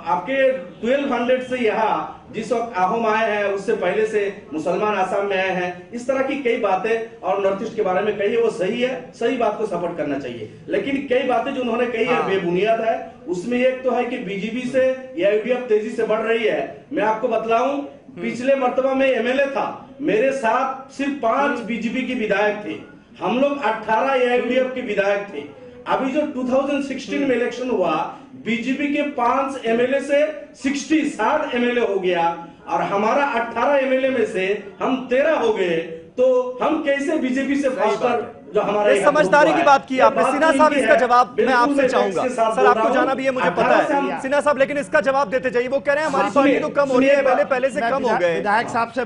आपके 1200 से यहाँ जिस वक्त आहोम आए हैं उससे पहले से मुसलमान आसाम में आए हैं, इस तरह की कई बातें और नॉर्थ ईस्ट के बारे में कही है, वो सही है, सही बात को सपोर्ट करना चाहिए। लेकिन कई बातें जो उन्होंने कही है बेबुनियाद है। उसमें एक तो है कि बीजेपी से एआईयूडीएफ तेजी से बढ़ रही है। मैं आपको बतलाऊं, पिछले मर्तबा में एमएलए था, मेरे साथ सिर्फ 5 बीजेपी के विधायक थे, हम लोग 18 एआईयूडीएफ के विधायक थे। अभी जो 2016 में इलेक्शन हुआ, बीजेपी के 5 एमएलए से 60 एमएलए हो गया और हमारा 18 एमएलए में से हम 13 हो गए, तो हम कैसे बीजेपी से फास्टर जो हमारा समझदारी की बात की आपने। सिन्हा साहब इसका जवाब मैं आपसे चाहूंगा, सर आपको जाना भी है मुझे पता है सिन्हा साहब, लेकिन इसका जवाब देते जाइए। वो कह रहे हैं हमारी पार्टी तो कम हो रही है, पहले से कम हो गए। विधायक साहब से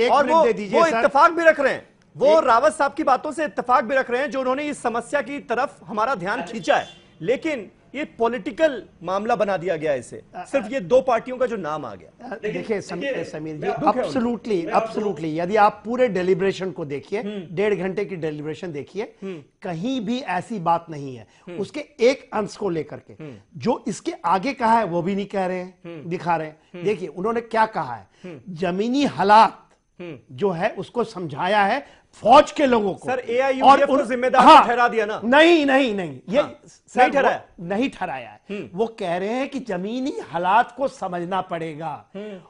और वो इत्तेफाक भी रख रहे हैं, वो रावत साहब की बातों से इत्तेफाक भी रख रहे हैं जो उन्होंने इस समस्या की तरफ हमारा ध्यान खींचा है, लेकिन ये पॉलिटिकल मामला बना दिया गया इसे, सिर्फ ये दो पार्टियों का जो नाम आ गया। देखिए समीर जी, अब्सोल्युटली यदि आप पूरे डेलिब्रेशन को देखिए, 1.5 घंटे की डेलिब्रेशन देखिए, कहीं भी ऐसी बात नहीं है उसके एक अंश को लेकर के जो इसके आगे कहा है वो भी नहीं कह रहे हैं, दिखा रहे हैं। देखिए उन्होंने क्या कहा है, जमीनी हालात जो है उसको समझाया है फौज के लोगों को। सर एआईयूडीएफ को जिम्मेदार ठहरा दिया ना? नहीं ये नहीं ठहराया, नहीं ठहराया है। वो कह रहे हैं कि जमीनी हालात को समझना पड़ेगा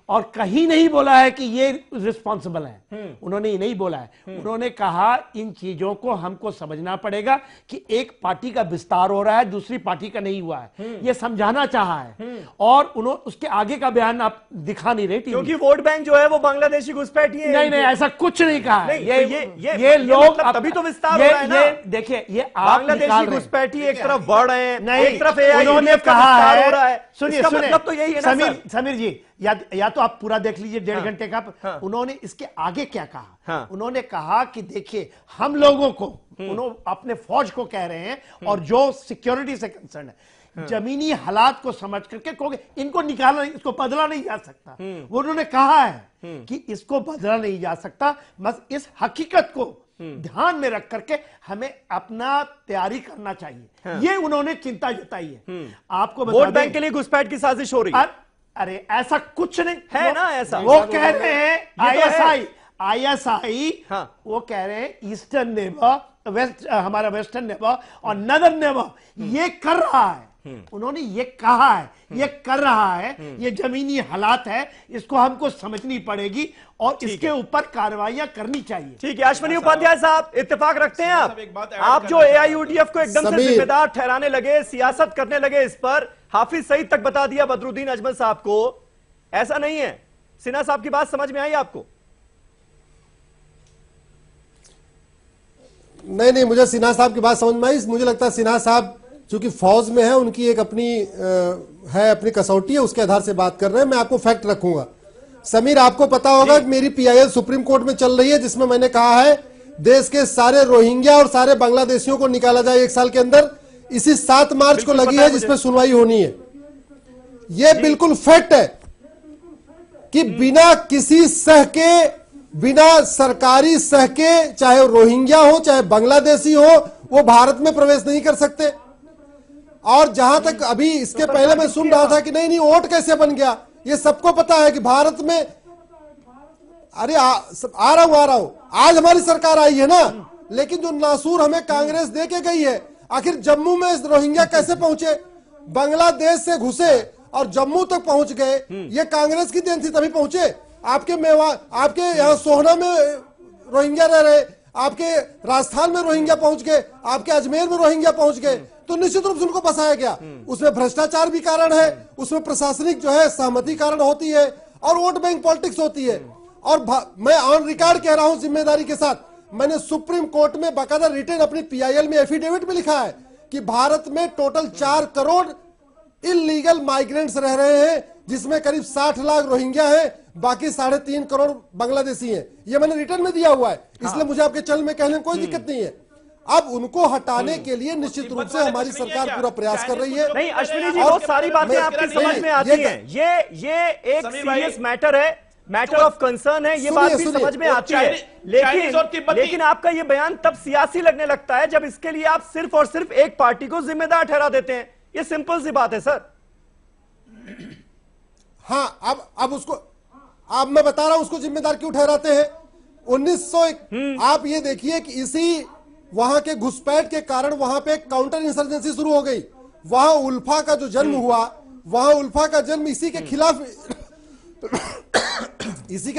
और कहीं नहीं बोला है कि ये रिस्पॉन्सिबल है। उन्होंने ये नहीं बोला है, उन्होंने कहा इन चीजों को हमको समझना पड़ेगा कि एक पार्टी का विस्तार हो रहा है, दूसरी पार्टी का नहीं हुआ है, ये समझाना चाहा है। और उन्होंने उसके आगे का बयान आप दिखा नहीं रहे, क्योंकि वोट बैंक जो है वो बांग्लादेशी घुसपैठ ही है। नहीं ऐसा कुछ नहीं कहा है। ये लोग तभी तो विस्तार हो रहा है ना। देखिए ये बांग्लादेशी घुसपैठी एक तरफ बढ़ रहे हैं, एक तरफ उन्होंने कहा है, सुनिए मतलब तो यही है ना समीर जी, या तो आप पूरा देख लीजिए 1.5 घंटे का। उन्होंने इसके आगे क्या कहा, उन्होंने कहा कि देखिए हम लोगों को, उन्होंने अपने फौज को कह रहे हैं और जो सिक्योरिटी से कंसर्न है, जमीनी हालात को समझ करके कहोगे इनको निकालना, इसको बदला नहीं जा सकता। वो उन्होंने कहा है कि इसको बदला नहीं जा सकता, बस इस हकीकत को ध्यान में रख करके हमें अपना तैयारी करना चाहिए। ये उन्होंने चिंता जताई है। आपको वोट बैंक के लिए घुसपैठ की साजिश हो रही है। अरे ऐसा कुछ नहीं है ना, ऐसा वो कह रहे हैं आईएसआई वो कह रहे हैं ईस्टर्न नेबर, हमारा वेस्टर्न नेबर और नदर्न नेबर ये कर रहा है। उन्होंने ये कहा है, ये कर रहा है, ये जमीनी हालात है, इसको हमको समझनी पड़ेगी और इसके ऊपर कार्रवाइयां करनी चाहिए। ठीक है अश्विनी उपाध्याय साहब, इत्तेफाक रखते हैं आप जो एआईयूडीएफ को एकदम से जिम्मेदार ठहराने लगे, सियासत करने लगे इस पर, हाफिज सईद तक बता दिया बदरुद्दीन अजमल साहब को, ऐसा नहीं है। सिन्हा साहब की बात समझ में आई आपको? नहीं मुझे सिन्हा साहब की बात समझ में आई। मुझे लगता है सिन्हा साहब चूंकि फौज में है, उनकी एक अपनी कसौटी है, उसके आधार से बात कर रहे हैं। मैं आपको फैक्ट रखूंगा। समीर आपको पता होगा कि मेरी पीआईएल सुप्रीम कोर्ट में चल रही है, जिसमें मैंने कहा है देश के सारे रोहिंग्या और सारे बांग्लादेशियों को निकाला जाए 1 साल के अंदर। इसी 7 मार्च को लगी है जिसमें सुनवाई होनी है। यह बिल्कुल फैक्ट है कि बिना किसी सह के, बिना सरकारी सह के, चाहे रोहिंग्या हो चाहे बांग्लादेशी हो, वो भारत में प्रवेश नहीं कर सकते। और जहां तक अभी इसके पहले मैं सुन रहा था कि नहीं वोट कैसे बन गया, ये सबको पता है कि भारत में, अरे आ रहा हूं, आज हमारी सरकार आई है ना, लेकिन जो नासूर हमें कांग्रेस दे के गई है, आखिर जम्मू में रोहिंग्या कैसे पहुंचे? बांग्लादेश से घुसे और जम्मू तक पहुंच गए, ये कांग्रेस की देन थी, तभी पहुंचे। आपके यहाँ सोहना में रोहिंग्या रह रहे, आपके राजस्थान में रोहिंग्या पहुंच गए, आपके अजमेर में रोहिंग्या पहुंच गए, तो निश्चित रूप से उनको बसाया गया। उसमें भ्रष्टाचार भी कारण है, उसमें प्रशासनिक जो है सहमति कारण होती है और वोट बैंक पॉलिटिक्स होती है। और मैं ऑन रिकॉर्ड कह रहा हूं जिम्मेदारी के साथ, मैंने सुप्रीम कोर्ट में बाकायदा रिटर्न अपनी पीआईएल में एफिडेविट में लिखा है कि भारत में टोटल 4 करोड़ इलीगल माइग्रेंट्स रह रहे हैं, जिसमें करीब 60 लाख रोहिंग्या हैं, बाकी 3.5 करोड़ बांग्लादेशी हैं। ये मैंने रिटर्न में दिया हुआ है, इसलिए मुझे आपके चल में कहने में कोई दिक्कत नहीं है। अब उनको हटाने के लिए निश्चित रूप से हमारी सरकार पूरा प्रयास कर रही है। नहीं अश्विनी जी, बहुत सारी बातें आपकी समझ में आती हैं। ये एक सीरियस मैटर है, मैटर ऑफ कंसर्न है, ये बात भी समझ में आती है, लेकिन आपका ये बयान तब सियासी लगने लगता है जब इसके लिए आप सिर्फ और सिर्फ एक पार्टी को जिम्मेदार ठहरा देते हैं। ये सिंपल सी बात है सर। हाँ अब उसको, अब मैं बता रहा हूं उसको जिम्मेदार क्यों ठहराते हैं। 1901 आप ये देखिए कि इसी वहां के घुसपैठ के कारण वहां पे काउंटर इंसर्जेंसी शुरू हो गई। वहां उल्फा का जो जन्म हुआ, वहां उल्फा का जन्म इसी के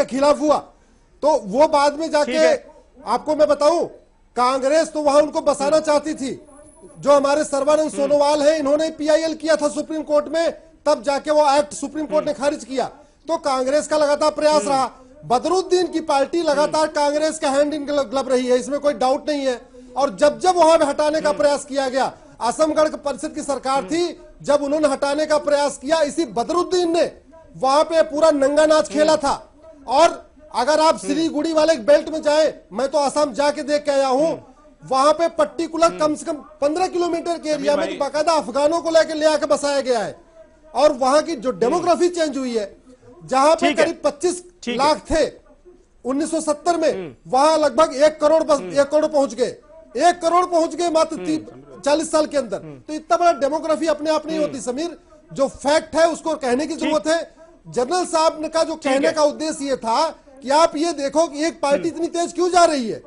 खिलाफ हुआ। तो वो बाद में जाके आपको मैं बताऊं, कांग्रेस तो वहां उनको बसाना चाहती थी, जो हमारे सर्बानंद सोनोवाल हैं, इन्होंने पीआईएल किया था सुप्रीम कोर्ट में, तब जाके वो एक्ट सुप्रीम कोर्ट ने खारिज किया। तो कांग्रेस का लगातार प्रयास रहा, बदरुद्दीन की पार्टी लगातार कांग्रेस का हैंड इन ग्लव रही है, इसमें कोई डाउट नहीं है। और जब जब वहां पे हटाने का प्रयास किया गया, आजमगढ़ परिषद की सरकार थी, जब उन्होंने हटाने का प्रयास किया, इसी बदरुद्दीन ने वहां पे पूरा नंगा नाच खेला था। और अगर आप सिलीगुड़ी वाले बेल्ट में जाए, मैं तो आसाम जाके देख के आया हूं, वहां पे पर्टिकुलर कम से कम 15 किलोमीटर के एरिया में बाकायदा अफगानों को लेकर ले आकर बसाया गया है। और वहां की जो डेमोग्राफी चेंज हुई है, जहां पे करीब 25 लाख थे 1970 में, वहां लगभग 1 करोड़ पहुंच गए, 1 करोड़ पहुंच गए मात्र 40 साल के अंदर। तो इतना बड़ा डेमोग्राफी अपने आप नहीं होती समीर, जो फैक्ट है उसको कहने की जरूरत है। जनरल साहब का जो कहने का उद्देश्य ये था कि आप ये देखो कि एक पार्टी इतनी तेज क्यों जा रही है,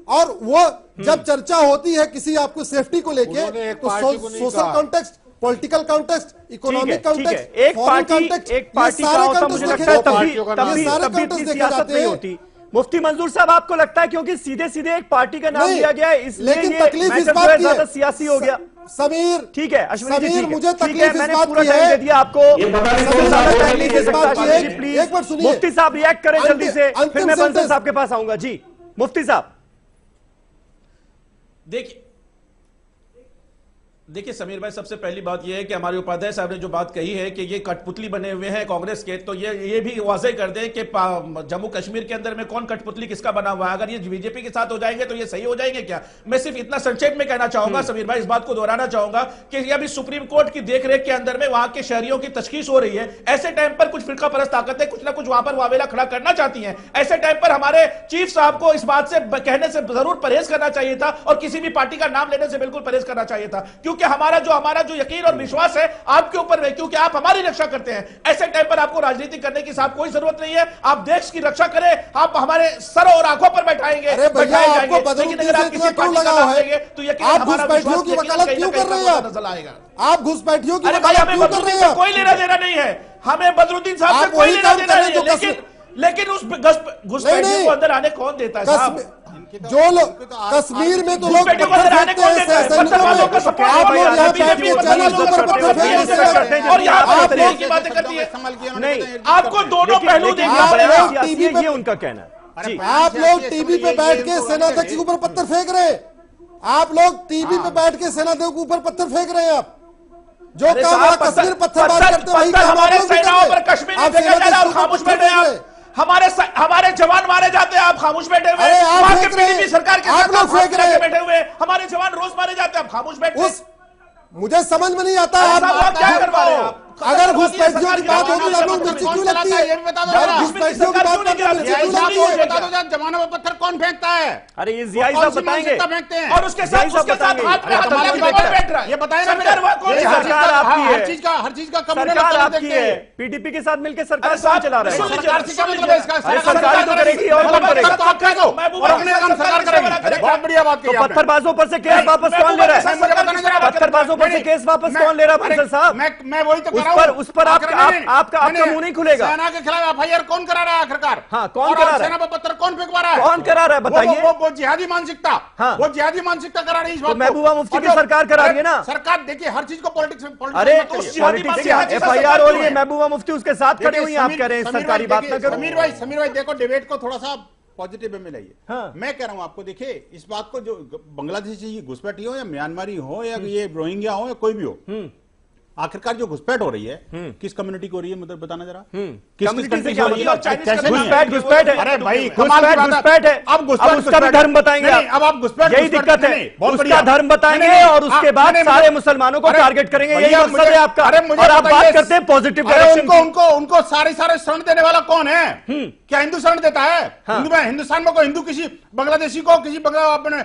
और वो जब चर्चा होती है किसी आपको सेफ्टी को लेके, तो social context, political context, economic context, foreign context, एक पार्टी का होता, मुझे लगता है तभी सियासत नहीं होती। मुफ्ती मंजूर साहब, आपको लगता है क्योंकि सीधे सीधे एक पार्टी का नाम लिया गया है, इसलिए ये मैटर ज्यादा सियासी हो गया? समीर, ठीक है अश्विनी जी, मुझे तकलीफ मैंने पूरा टाइम दे दिया आपको, प्लीज मुफ्ती साहब रिएक्ट करें जल्दी से, फिर मैं बंसल साहब के पास आऊंगा। जी मुफ्ती साहब। देखिए समीर भाई, सबसे पहली बात यह है कि हमारे उपाध्याय साहब ने जो बात कही है कि ये कठपुतली बने हुए हैं कांग्रेस के, तो ये भी वाज़ेह कर दें कि जम्मू कश्मीर के अंदर में कौन कठपुतली किसका बना हुआ है। अगर ये बीजेपी के साथ हो जाएंगे तो ये सही हो जाएंगे क्या? मैं सिर्फ इतना संक्षेप में कहना चाहूंगा समीर भाई, इस बात को दोहराना चाहूंगा कि ये अभी सुप्रीम कोर्ट की देखरेख के अंदर में वहां के शहरियों की तशखीस हो रही है। ऐसे टाइम पर कुछ फिरका परस्त ताकतें कुछ ना कुछ वहां पर वावेला खड़ा करना चाहती हैं। ऐसे टाइम पर हमारे चीफ साहब को इस बात से कहने से जरूर परहेज करना चाहिए था, और किसी भी पार्टी का नाम लेने से बिल्कुल परहेज करना चाहिए था, क्योंकि हमारा जो यकीन और विश्वास है आपके ऊपर है, क्योंकि आप हमारी रक्षा करते हैं। ऐसे टाइम पर आपको राजनीति करने की साहब कोई जरूरत नहीं है। आप देश की रक्षा करें, आप हमारे सर और आंखों पर बैठाएंगे, लेकिन अगर आप किसी पार्टी का नाम लेंगे तो यकीन हमारा विश्वास की वकालत क्यों कर रहे हैं? नजर आएगा आप घुसपैठियों की वकालत क्यों कर रहे हैं? कोई लेना देना नहीं है हमें बदरुद्दीन साहब से, कोई लेना देना नहीं है, लेकिन उस घुसपैठियों को अंदर आने कौन देता है साहब? जो लोग कश्मीर में तो लोग पत्थर फेंकते हैं, आपको दोनों पहलू देखिए, उनका कहना है। आप लोग टीवी पे बैठ के सेनाध्यक्ष के ऊपर पत्थर फेंक रहे हैं, आप लोग टीवी पे बैठ के सेनाध्यक्ष के ऊपर पत्थर फेंक रहे हैं। आप जो काम कश्मीर पत्थरबाजी करते हैं वही काम हमारे सेनाओं पर कश्मीर में देखा जा रहा है, खामोश बैठे हैं आप। हमारे जवान मारे जाते हैं, आप खामोश बैठे हुए। वहां के पीडीपी सरकार के साथ बैठे हुए हमारे जवान रोज मारे जाते हैं, आप खामोश बैठे। मुझे समझ में नहीं आता आप क्या करवा रहे हैं आप? अगर घुसपैठियों की बात होगी तो आपको मिर्ची क्यों लगती है? ये भी बता दो, घुसपैठियों की बात करते हैं मिर्ची क्यों लगती है? बता दो जवानों पर पत्थर कौन फेंकता है? अरे ये जियाई साहब बताएंगे, फेंकते हैं और उसके साथ हाथ में हमारे ऊपर बैठ रहा है। ये बताइए ना, सरकार आपकी है, हर चीज का सरकार आपकी है, पीडीपी के साथ मिलकर सरकार कौन चला रहा है? सरकार से क्या मतलब है इसका? सरकार तो करेगी और कौन करेगा? तो आप कह दो, और अपने काम सरकार करेगी। बहुत बढ़िया बात की। तो पत्थरबाजों पर से केस वापस कौन ले रहा है? पत्थरबाजों पर से केस वापस कौन ले रहा है बंसल साहब? मैं वही तो कर रहा हूं। उस पर आपका मुंह नहीं खुलेगा। सेना के खिलाफ एफआईआर कौन करा रहा है आखिरकार? हाँ, कौन करा रहा है? सेना पर पत्थर कौन फेंकवा रहा है? कौन करा रहा है बताइए? वो जिहादी मानसिकता, हाँ, वो जिहादी मानसिकता करा रही है इस बात को। महबूबा मुफ्ती की सरकार करा रही है ना। सरकार देखिए हर चीज को पॉलिटिक्स अरे एफआईआर हो रही है, महबूबा मुफ्ती उसके साथ खड़ी हुई, आप कह रहे हैं सरकारी बात ना करो। समीर भाई देखो डिबेट को थोड़ा सा पॉजिटिव वे में लाइए। हाँ। मैं कह रहा हूं आपको, देखिए इस बात को, जो बांग्लादेशी घुसपैठी हो या म्यांमारी हो या ये रोहिंग्या हो या कोई भी हो, आखिरकार जो घुसपैठ हो रही है किस कम्युनिटी को हो रही है, मतलब बताना जरा। किस कंट्री से हो रही है? घुसपैठ है। अरे भाई घुसपैठ है। अब उसका भी धर्म बताएंगे, अब आप घुसपैठ, यही दिक्कत है। उसका धर्म बताएंगे और उसके बाद सारे मुसलमानों को टारगेट करेंगे, यही मकसद है आपका। और आप बात करते हैं पॉजिटिव डायरेक्शन। उनको सारे शरण देने वाला कौन है? क्या हिंदू शरण देता है? हिंदुस्तान में कोई हिंदू किसी बांग्लादेशी को, किसी अपने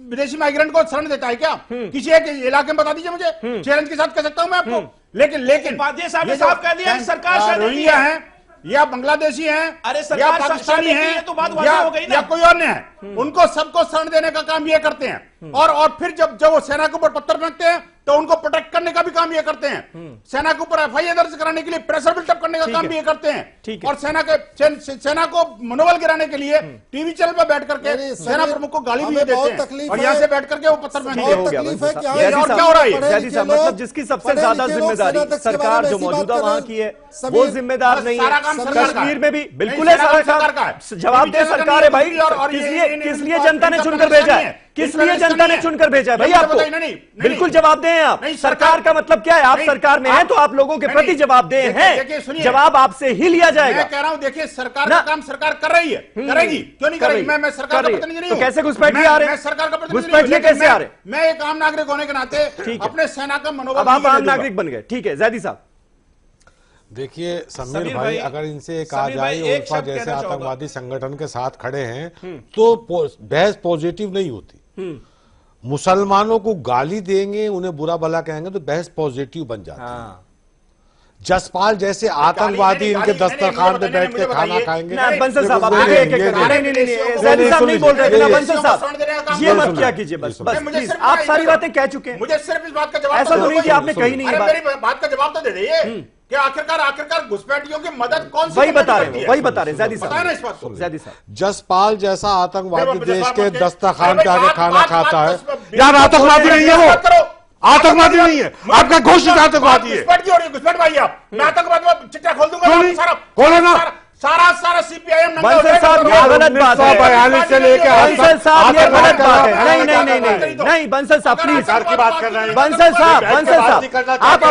विदेशी माइग्रेंट को शरण देता है क्या? किसी एक इलाके में बता दीजिए मुझे, चैलेंज के साथ कह सकता हूं मैं आपको। लेकिन उपाध्याय साहब ने साफ कह दिया सरकार रोहिंग्या है या बांग्लादेशी हैं, या पाकिस्तानी हैं, तो बात वाज़ेह हो गई ना, या कोई अन्य है, उनको सबको शरण देने का काम ये करते हैं। और फिर जब वो सेना के ऊपर पत्थर फेंकते हैं तो उनको प्रोटेक्ट करने का भी काम ये करते हैं। सेना के ऊपर एफआईआर दर्ज कराने के लिए प्रेशर बिल्डअप करने का काम भी ये करते हैं। और सेना को मनोबल गिराने के लिए टीवी चैनल पर बैठ करके सेना प्रमुख को गाली भी देते हैं और यहाँ से बैठ करके वो पत्थर में और क्या हो रहा है? मतलब जिसकी सबसे ज्यादा जिम्मेदारी सरकार जो मौजूदा वहां की है वो जिम्मेदार नहीं है। कश्मीर में भी बिल्कुल है, सारा काम जवाब दे सरकार है भाई। किस लिए जनता ने चुनकर भेजा है? किस लिए जनता ने चुनकर भेजा है भाई आपको? बिल्कुल जवाब दें आप। सरकार का मतलब क्या है? आप सरकार में हैं तो आप लोगों के प्रति जवाब दें हैं, जवाब आपसे ही लिया जाएगा। मैं कह रहा हूं, देखिए सरकार का काम सरकार कर रही है, करेगी, क्यों नहीं करेगी? मैं सरकार का प्रतिनिधि नहीं हूं। तो कैसे घुसपैठिए आ रहे हैं? सरकार का प्रतिनिधि घुसपैठिए कैसे आ रहे? मैं एक आम नागरिक होने के नाते अपने सेना का मनोबल। अब आप आम नागरिक बन गए, ठीक है। जैदी साहब देखिए समीर भाई, अगर इनसे कहा जाए उल्फा जैसे आतंकवादी संगठन के साथ खड़े हैं तो बहस पॉजिटिव नहीं होती। मुसलमानों को गाली देंगे, उन्हें बुरा भला कहेंगे तो बहस पॉजिटिव बन जाती है। जसपाल जैसे आतंकवादी इनके दस्तरखान पे बैठ के खाना खाएंगे। बंसल साहब आप नहीं बोल रहे थे ना बंसल साहब, ये मत क्या कीजिए बस प्लीज। आप सारी बातें कह चुके हैं, मुझे सिर्फ इस बात का जवाब ऐसा तो नहीं कि आपने कही नहीं है। मेरी बात का जवाब तो दे दीजिए कि आखिरकार घुसपैठियों की मदद कौन सी? वही बता रहे ज़ैदी साहब। जसपाल जैसा आतंकवादी देश के दस्तरखान पे आके खाना खाता है यार, आतंकवादी नहीं है वो, आतंकवादी नहीं है, आपका घोषित आतंकवादी है। घुसपैठ भाई आप, मैं आतंकवादी चिट्ठा खोल दूंगा। खोलो ना। सारा सीपीआईएम बंसल साहब ये गलत बात है। 1942 से लेकर बंसल साहब ये गलत बात है। नहीं बंसल साहब प्लीज, की बात कर रहे हैं। बंसल साहब आप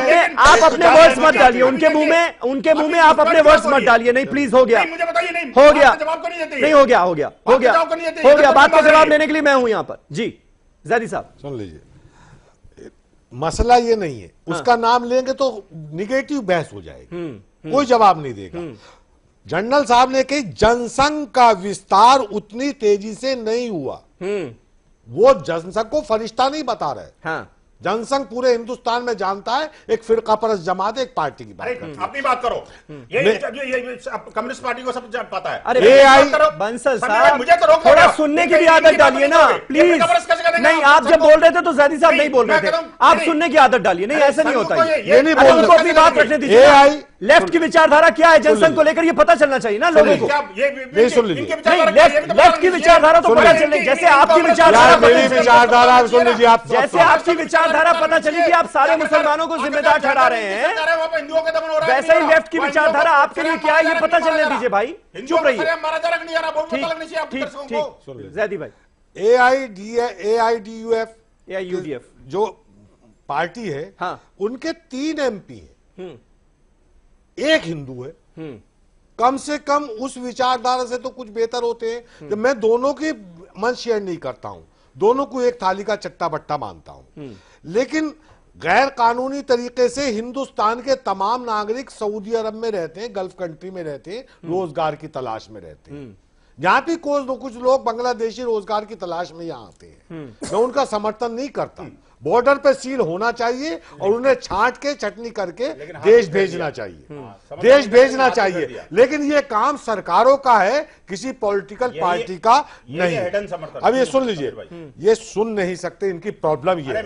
अपने वर्ड्स मत डालिए उनके मुंह में आप अपने वर्ड्स मत डालिए। नहीं प्लीज, हो गया मुझे बताइए। नहीं हो गया, नहीं हो गया। बात का जवाब लेने के लिए मैं हूं यहां पर। जी ज़ैदी साहब सुन लीजिए, मसला ये नहीं है, उसका नाम लेंगे तो निगेटिव बहस हो जाएगी, कोई जवाब नहीं देगा। जनरल साहब ने कही जनसंघ का विस्तार उतनी तेजी से नहीं हुआ। वो जनसंघ को फरिश्ता नहीं बता रहे। हाँ। जनसंघ पूरे हिंदुस्तान में जानता है एक फिरका परस्त जमात, एक पार्टी की बात। अपनी बात करो, ये कम्युनिस्ट पार्टी को सब पता है। अरे बंसल साहब मुझे तो थोड़ा सुनने की भी आदत डालिए ना प्लीज। नहीं आप जब बोल रहे थे तो ज़ैदी साहब नहीं बोल रहे थे, आप सुनने की आदत डालिए। नहीं ऐसा नहीं होता, ये नहीं बोल, उनको अपनी बात रखने दीजिए। लेफ्ट की विचारधारा क्या है जनसंघ को लेकर ये पता चलना चाहिए ना लोगों को। नहीं सुन लीजिए, लेफ्ट की विचारधारा तो पता चले, जैसे आपकी विचारधारा सुन लीजिए आप, जैसे आपकी विचारधारा पता चली कि आप सारे मुसलमानों को जिम्मेदार ठहरा रहे हैं, वैसे ही लेफ्ट की विचारधारा आपके लिए क्या है ये पता चलने दीजिए भाई। चुप रहिए। ठीक ज़ैदी भाई, AIUDF जो पार्टी है, हाँ, उनके 3 MP हैं, एक हिंदू है। कम से कम उस विचारधारा से तो कुछ बेहतर होते हैं। जब मैं दोनों की मन शेयर नहीं करता हूं, दोनों को एक थाली का चट्टा बट्टा मानता हूं, लेकिन गैर कानूनी तरीके से हिंदुस्तान के तमाम नागरिक सऊदी अरब में रहते हैं, गल्फ कंट्री में रहते हैं, रोजगार की तलाश में रहते हैं। यहाँ भी कुछ लोग बांग्लादेशी रोजगार की तलाश में यहाँ आते हैं। मैं उनका समर्थन नहीं करता। बॉर्डर पे सील होना चाहिए और उन्हें छांट के चटनी करके देश भेजना चाहिए, लेकिन ये काम सरकारों का है, किसी पॉलिटिकल पार्टी का नहीं। अब ये सुन लीजिए, ये सुन नहीं सकते, इनकी प्रॉब्लम ये है।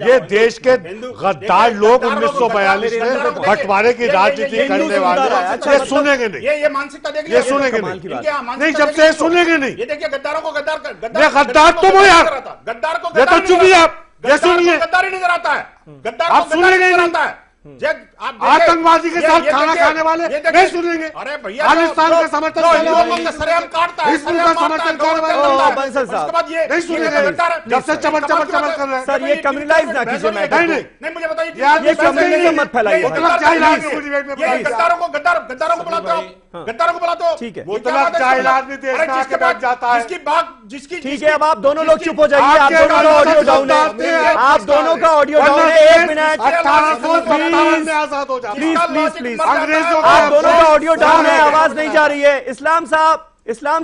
ये देश के गद्दार लोग 1942 में बंटवारे की राजनीति करने वाले, ये सुनेंगे नहीं, ये सुनेंगे नहीं, जब से सुनेंगे नहीं। ये देखिए गद्दारों को गद्दार तुम हो यार, गद्दार को ये तो चुपिए आप, ये सुनिए, गद्दारी नजर आता है, गद्दार आप सुनेंगे नहीं, आतंकवादी के साथ खाना खाने वाले नहीं सुनेंगे। अरे भैया खालिस्तान का समर्थन करने वाले, सरेआम काटता है, इसका समर्थन करने वाले बंसल साहब नहीं सुनेंगे। जब से चमन कर रहे हैं सर, ये कम्युनलाइज ना कीजिए। नहीं मुझे बताइए, ये कम्युनलिज्म मत फैलाइए। गद्दारों को बुलाते हो, गद्दारों को बुलाते हो, ठीक है। ठीक है, अब आप दोनों लोग चुप हो जाइए। आप दोनों का ऑडियो डाउन है, आप दोनों का ऑडियो डाउन है। 1 मिनट प्लीज, आप दोनों का ऑडियो डाउन है, आवाज नहीं जा रही है। इस्लाम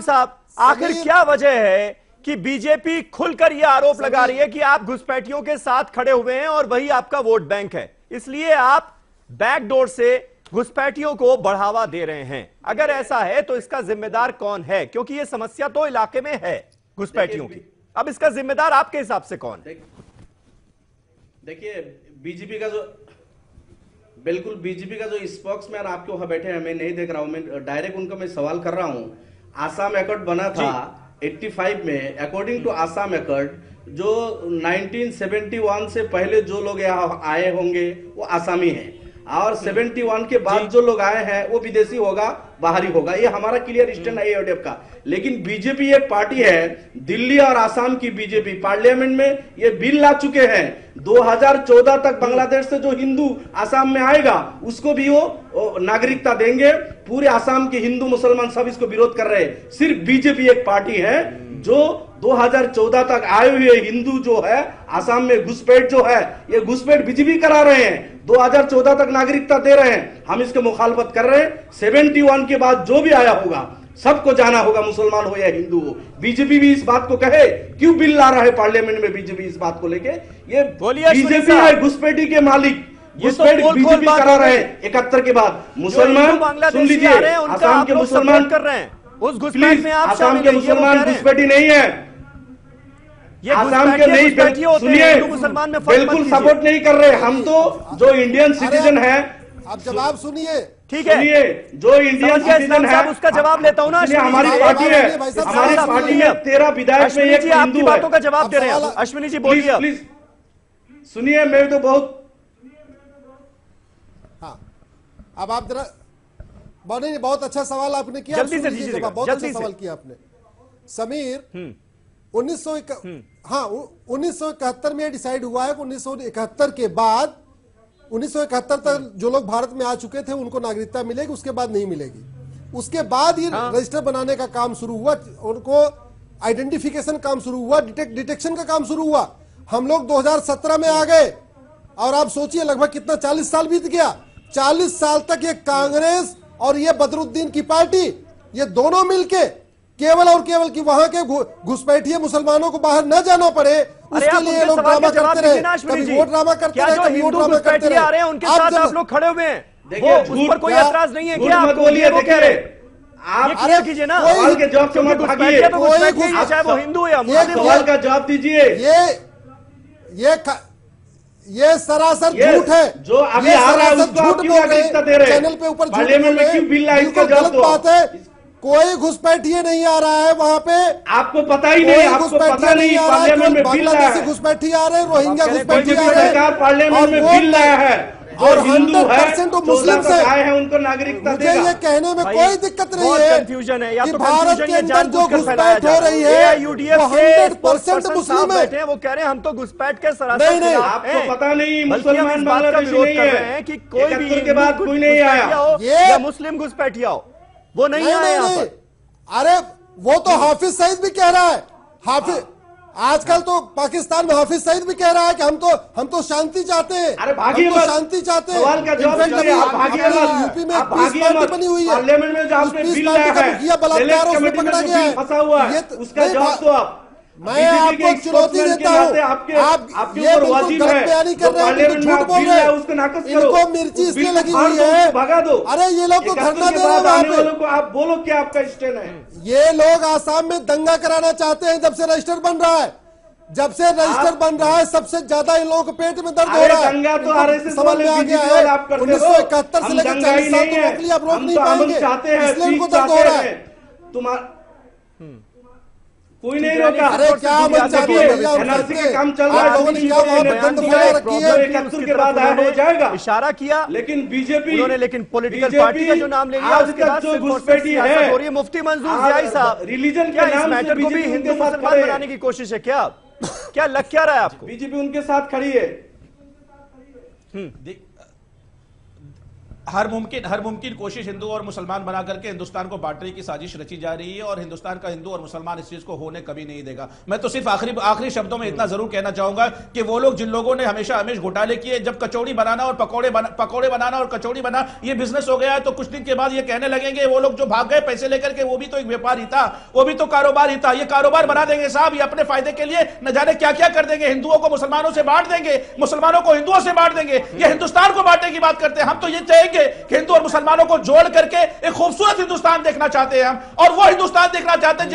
साहब आखिर क्या वजह है कि बीजेपी खुलकर यह आरोप लगा रही है कि आप घुसपैठियों के साथ खड़े हुए हैं और वही आपका वोट बैंक है, इसलिए आप बैकडोर से घुसपैठियों को बढ़ावा दे रहे हैं? अगर ऐसा है तो इसका जिम्मेदार कौन है? क्योंकि यह समस्या तो इलाके में है घुसपैठियों की, अब इसका जिम्मेदार आपके हिसाब से कौन है? देखिए बीजेपी का जो बिल्कुल बीजेपी का जो स्पोक्समैन आपके वहां बैठे हैं, मैं नहीं देख रहा हूं, मैं डायरेक्ट उनका मैं सवाल कर रहा हूं। आसाम एकॉर्ड बना था 85 में, अकॉर्डिंग टू आसाम एकॉर्ड जो 1971 से पहले जो लोग यहाँ आए होंगे वो आसामी हैं, और 71 के बाद जो लोग आए हैं वो विदेशी होगा, बाहरी होगा। ये हमारा क्लियर स्टैंड है एओडीएफ का। लेकिन बीजेपी एक पार्टी है, दिल्ली और आसाम की बीजेपी पार्लियामेंट में ये बिल ला चुके हैं 2014 तक बांग्लादेश से जो हिंदू आसाम में आएगा उसको भी वो नागरिकता देंगे। पूरे आसाम के हिंदू मुसलमान सब इसको विरोध कर रहे हैं। सिर्फ बीजेपी एक पार्टी है जो 2014 तक आए हुए हिंदू जो है आसाम में घुसपैठ जो है, ये घुसपैठ बीजेपी करा रहे हैं, 2014 तक नागरिकता दे रहे हैं। हम इसके मुखालफत कर रहे हैं। 71 के बाद जो भी आया होगा सबको जाना होगा, मुसलमान हो या हिंदू हो। बीजेपी भी इस बात को कहे, क्यों बिल ला रहा है पार्लियामेंट में बीजेपी इस बात को लेके? ये बीजेपी है घुसपैठी के मालिक, घुसपैठ बीजेपी करा रहे हैं 71 के बाद। मुसलमान सुन लीजिए, आसाम के मुसलमान कर रहे हैं उस घुसपैठ में, आप आसाम के मुसलमान घुसपैठी नहीं है, आसाम के नहीं, सुनिए, मुसलमान में बिल्कुल सपोर्ट नहीं कर रहे। हम तो जो इंडियन सिटीजन है, आप जवाब सुनिए, ठीक है, सुनिए, जो इंडियन सिटीजन है उसका जवाब लेता हूं ना। हमारी पार्टी है, हमारी पार्टी में 13 विधायक में एक हिंदू है। बातों का जवाब दे रहे हैं अश्विनी जी, बोलिए प्लीज सुनिए। मैं तो बहुत अब आप जरा बहुत अच्छा सवाल आपने किया, जल्दी से दीजिएगा, बहुत अच्छा सवाल किया आपने समीर। 1971 में डिसाइड हुआ है कि 1971 के बाद 1971 तक जो लोग भारत में आ चुके थे उनको नागरिकता मिलेगी, उसके बाद नहीं मिलेगी। उसके बाद ही रजिस्टर बनाने का काम शुरू हुआ, उनको आइडेंटिफिकेशन काम शुरू हुआ, डिटेक्शन का काम शुरू हुआ। हम लोग 2017 में आ गए और आप सोचिए लगभग कितना 40 साल बीत गया। 40 साल तक ये कांग्रेस और ये बदरुद्दीन की पार्टी, ये दोनों मिलके केवल और केवल कि वहां के घुसपैठिए मुसलमानों को बाहर न जाना पड़े, उसके लिए ये लोग ड्रामा करते रहे। कभी वो ड्रामा करते रहे, कभी वो ड्रामा करते रहे। उनके साथ आप लोग खड़े हुए हैं, उस पर कोई एतराज नहीं है क्या? आप बोलिए, वो कह रहे आप क्लियर कीजिए ना, सवाल के जवाब से मत भागिए, चाहे वो हिंदू या मुस्लिम। सवाल का जवाब दीजिए। ये सरासर झूठ है जो अभी आ रहा है, उसको आप क्यों नागरिकता दे रहे हैं? चैनल पे ऊपर पार्लियामेंट में क्यों बिल लाए, इसका जवाब दो। बात है, कोई घुसपैठिए नहीं आ रहा है वहां पे, आपको पता ही नहीं, आपको पता नहीं पार्लियामेंट में बिल लाया है। घुसपैठी आ रहे हैं, रोहिंग्या घुसपैठी आ रहे हैं, पार्लियामेंट में बिल लाया है, और 100% मुस्लिम से आए हैं उनको नागरिकता मुझे ये कहने में कोई दिक्कत नहीं है कंफ्यूजन है, या कि तो भारत के अंदर जो घुसपैठ हो रही है वो 100% मुस्लिम है। वो कह रहे हैं हम तो घुसपैठ के सरासर नहीं, आपको पता नहीं, मुसलमान बांग्लादेशी नहीं है कि कोई भी के बाद कोई नहीं आया या मुस्लिम घुसपैठिया हो, वो नहीं आया यहाँ पर। अरे वो तो हाफिज सईद भी कह रहा है, हाफिज आजकल तो पाकिस्तान में हाफिज सईद भी कह रहा है कि हम तो शांति चाहते हैं, अरे भागिए हम तो शांति चाहते हैं। सवाल का जवाब दीजिए, आप भागिए मत, यूपी में एक पीस पार्टी बनी हुई है, पार्लियामेंट में जहां पे बिल लाया है, मुखिया बलात्कार उसमें पकड़ा गया है, फंसा हुआ है, उसका जवाब दो आप। मैं आपको चुनौती देता हूँ, आप ये बिल्कुल गलत बयानी कर रहे हैं, झूठ बोल रहे हैं। इनको मिर्ची इसलिए लगी हुई है, भगा दो। अरे ये लोग तो धरना दे रहे हैं वहां पे, आप बोलो क्या आपका स्टैंड है? ये लोग आसाम में दंगा कराना चाहते हैं जब से रजिस्टर बन रहा है, जब से रजिस्टर बन रहा है सबसे ज्यादा इन लोगों को पेट में दर्द हो रहा है। दंगा तो आरएसएस समझ में आ गया है, 1971 से लेकर 40 साल को रोक लिया, अब रोक नहीं पाएंगे, इसलिए इनको दर्द हो रहा है। कोई नहीं रोका। अरे क्या मत चाहिए, एनआरसी का काम चल रहा है, लोगों ने क्या गंद फैला रखी है, 71 के बाद हो जाएगा, इशारा किया, लेकिन बीजेपी उन्होंने लेकिन पॉलिटिकल पार्टी का जो नाम ले लिया, उसके बाद जो घुसपैठी है हो रही है। मुफ्ती मंजूर ज़ियाई साहब, रिलीजन क्या के इस नाम से मैटर को भी हिंदू मुसलमान बनाने की कोशिश है क्या? क्या लग क्या रहा है आपको? बीजेपी उनके साथ खड़ी है। हर मुमकिन कोशिश हिंदू और मुसलमान बना करके हिंदुस्तान को बांटने की साजिश रची जा रही है, और हिंदुस्तान का हिंदू और मुसलमान इस चीज को होने कभी नहीं देगा। मैं तो सिर्फ आखिरी शब्दों में इतना जरूर कहना चाहूंगा कि वो लोग जिन लोगों ने हमेशा घोटाले किए, जब कचौड़ी बनाना और पकौड़े बनाना और कचौड़ी बना ये बिजनेस हो गया है, तो कुछ दिन के बाद ये कहने लगेंगे वो लोग जो भाग गए पैसे लेकर के, वो भी तो एक व्यापार ही था, वो भी तो कारोबार ही था। ये कारोबार बना देंगे साहब, ये अपने फायदे के लिए न जाने क्या क्या कर देंगे, हिंदुओं को मुसलमानों से बांट देंगे, मुसलमानों को हिंदुओं से बांट देंगे, ये हिंदुस्तान को बांटने की बात करते हैं। हम तो ये चाहेंगे कि हिंदू और मुसलमानों को जोड़ करके एक खूबसूरत हिंदुस्तान देखना चाहते हैं हम, और वो हिंदुस्तान देखना चाहते हैं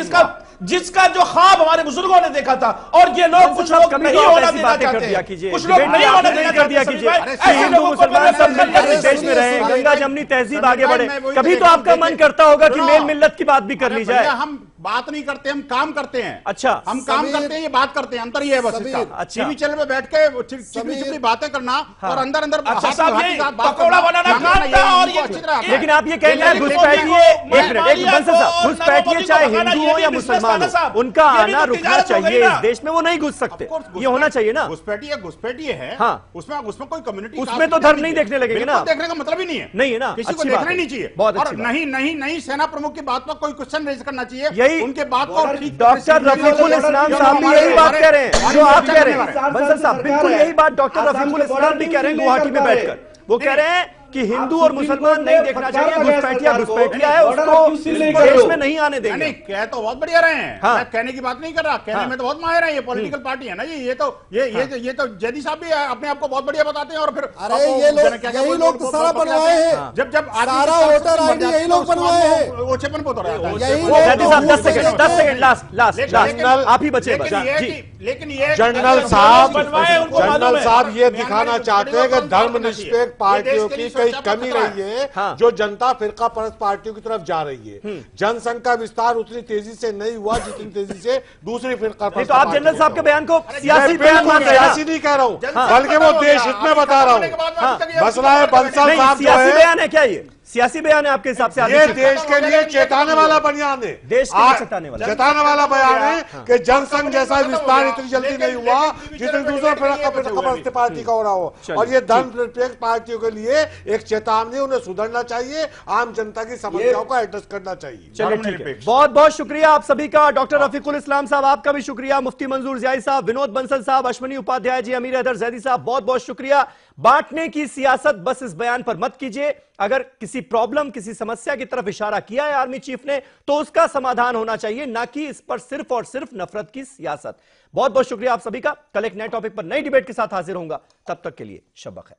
जिसका जो ख्वाब हमारे बुजुर्गों ने देखा था, और ये लोग कुछ लोग नहीं होना देना चाहते हैं, कुछ लोग नहीं होना देना कर दिया कीजिए। हिंदू मुसलमान सब मिलकर इस देश में रहे, गंगा जमनी तहजीब आगे बढ़े। कभी तो आपका मन करता होगा कि मेल मिल्लत की बात भी कर ली जाए। हम बात नहीं करते, हम काम करते हैं। अच्छा, हम काम करते हैं, ये बात करते हैं, अंतर ये है बस इसका। अच्छा, टीवी चैनल में बैठ के चिकनी बातें करना और अंदर अंदर पकौड़ा बनाना काम था। और ये लेकिन आप ये कह रहे हैं घुसपैठिए, एक मिनट, एक बंसल साहब, घुसपैठिए चाहे हिंदू हो या मुसलमान हो, उनका आना रुकना चाहिए इस देश में, वो नहीं घुस सकते, ये होना चाहिए ना। घुसपैठिए है, हाँ, उसमें कोई कम्युनिटी, उसमें तो धर्म नहीं देखने लगेंगे ना, देखने का मतलब ही नहीं है, नहीं है ना, किसी को देखना नहीं चाहिए। बहुत और नहीं सेना प्रमुख की बात पर कोई क्वेश्चन रेज करना चाहिए, यही उनके बात को डॉक्टर रफीकुल इस्लाम साहब भी यही बात कह रहे हैं जो आप कह रहे हैं। बंसल साहब बिल्कुल यही बात डॉक्टर रफीकुल इस्लाम भी कह रहे हैं गुवाहाटी में बैठकर। वो कह रहे हैं कि हिंदू और मुसलमान नहीं देखना चाहिए, घुसपैठिया है, उसको देश में नहीं आने देंगे। नहीं, कह तो बहुत बढ़िया रहे हैं, हाँ, मैं कहने की बात नहीं कर रहा, कहने में तो बहुत माहिर है, ये पॉलिटिकल पार्टी है ना, ये तो जैदी साहब भी अपने आप को बहुत बढ़िया बताते हैं। और फिर अरे ये लोग, यही लोग तो सारा बनवाए हैं, जब सारा वोटर आईडी यही लोग बनवाए हैं, ओछेपन को तो जैदी साहब 10 सेकंड लास्ट आप ही बचे। लेकिन ये जनरल साहब ये दिखाना चाहते हैं कि धर्मनिरपेक्ष पार्टियों की कई कमी रही है, हाँ, जो जनता फिरका परस्त पार्टियों की तरफ जा रही है। जनसंघ का विस्तार उतनी तेजी से नहीं हुआ जितनी तेजी से दूसरी फिरका परस्त। तो आप जनरल साहब के बयान को सियासी बयान मान रहे हैं? सियासी नहीं कह रहा हूँ, बल्कि वो देश हित में बता रहा हूँ। मसला है बंसल साहब, सियासी बयान है क्या ये? सियासी बयान है आपके हिसाब से? ये देश के लिए चेताने वाला बयान है, देश के लिए चेताने वाला बयान है कि जनसंघ जैसा विस्तार इतनी जल्दी नहीं हुआ जितनी दूसरे पार्टी का हो रहा हो। और ये धर्मनिरपेक्ष पार्टियों के लिए एक चेतावनी, उन्हें सुधरना चाहिए, आम जनता की समस्याओं को एड्रेस करना चाहिए। चलिए ठीक है, बहुत बहुत शुक्रिया आप सभी का। डॉक्टर रफीकुल इस्लाम साहब आपका भी शुक्रिया, मुफ्ती मंजूर ज़ियाई साहब, विनोद बंसल साहब, अश्वनी उपाध्याय जी, अमीर हैदर ज़ैदी साहब, बहुत बहुत शुक्रिया। बांटने की सियासत बस इस बयान पर मत कीजिए। अगर किसी प्रॉब्लम, किसी समस्या की तरफ इशारा किया है आर्मी चीफ ने, तो उसका समाधान होना चाहिए, ना कि इस पर सिर्फ और सिर्फ नफरत की सियासत। बहुत बहुत शुक्रिया आप सभी का। कल एक नए टॉपिक पर नई डिबेट के साथ हाजिर होऊंगा, तब तक के लिए शब बखैर।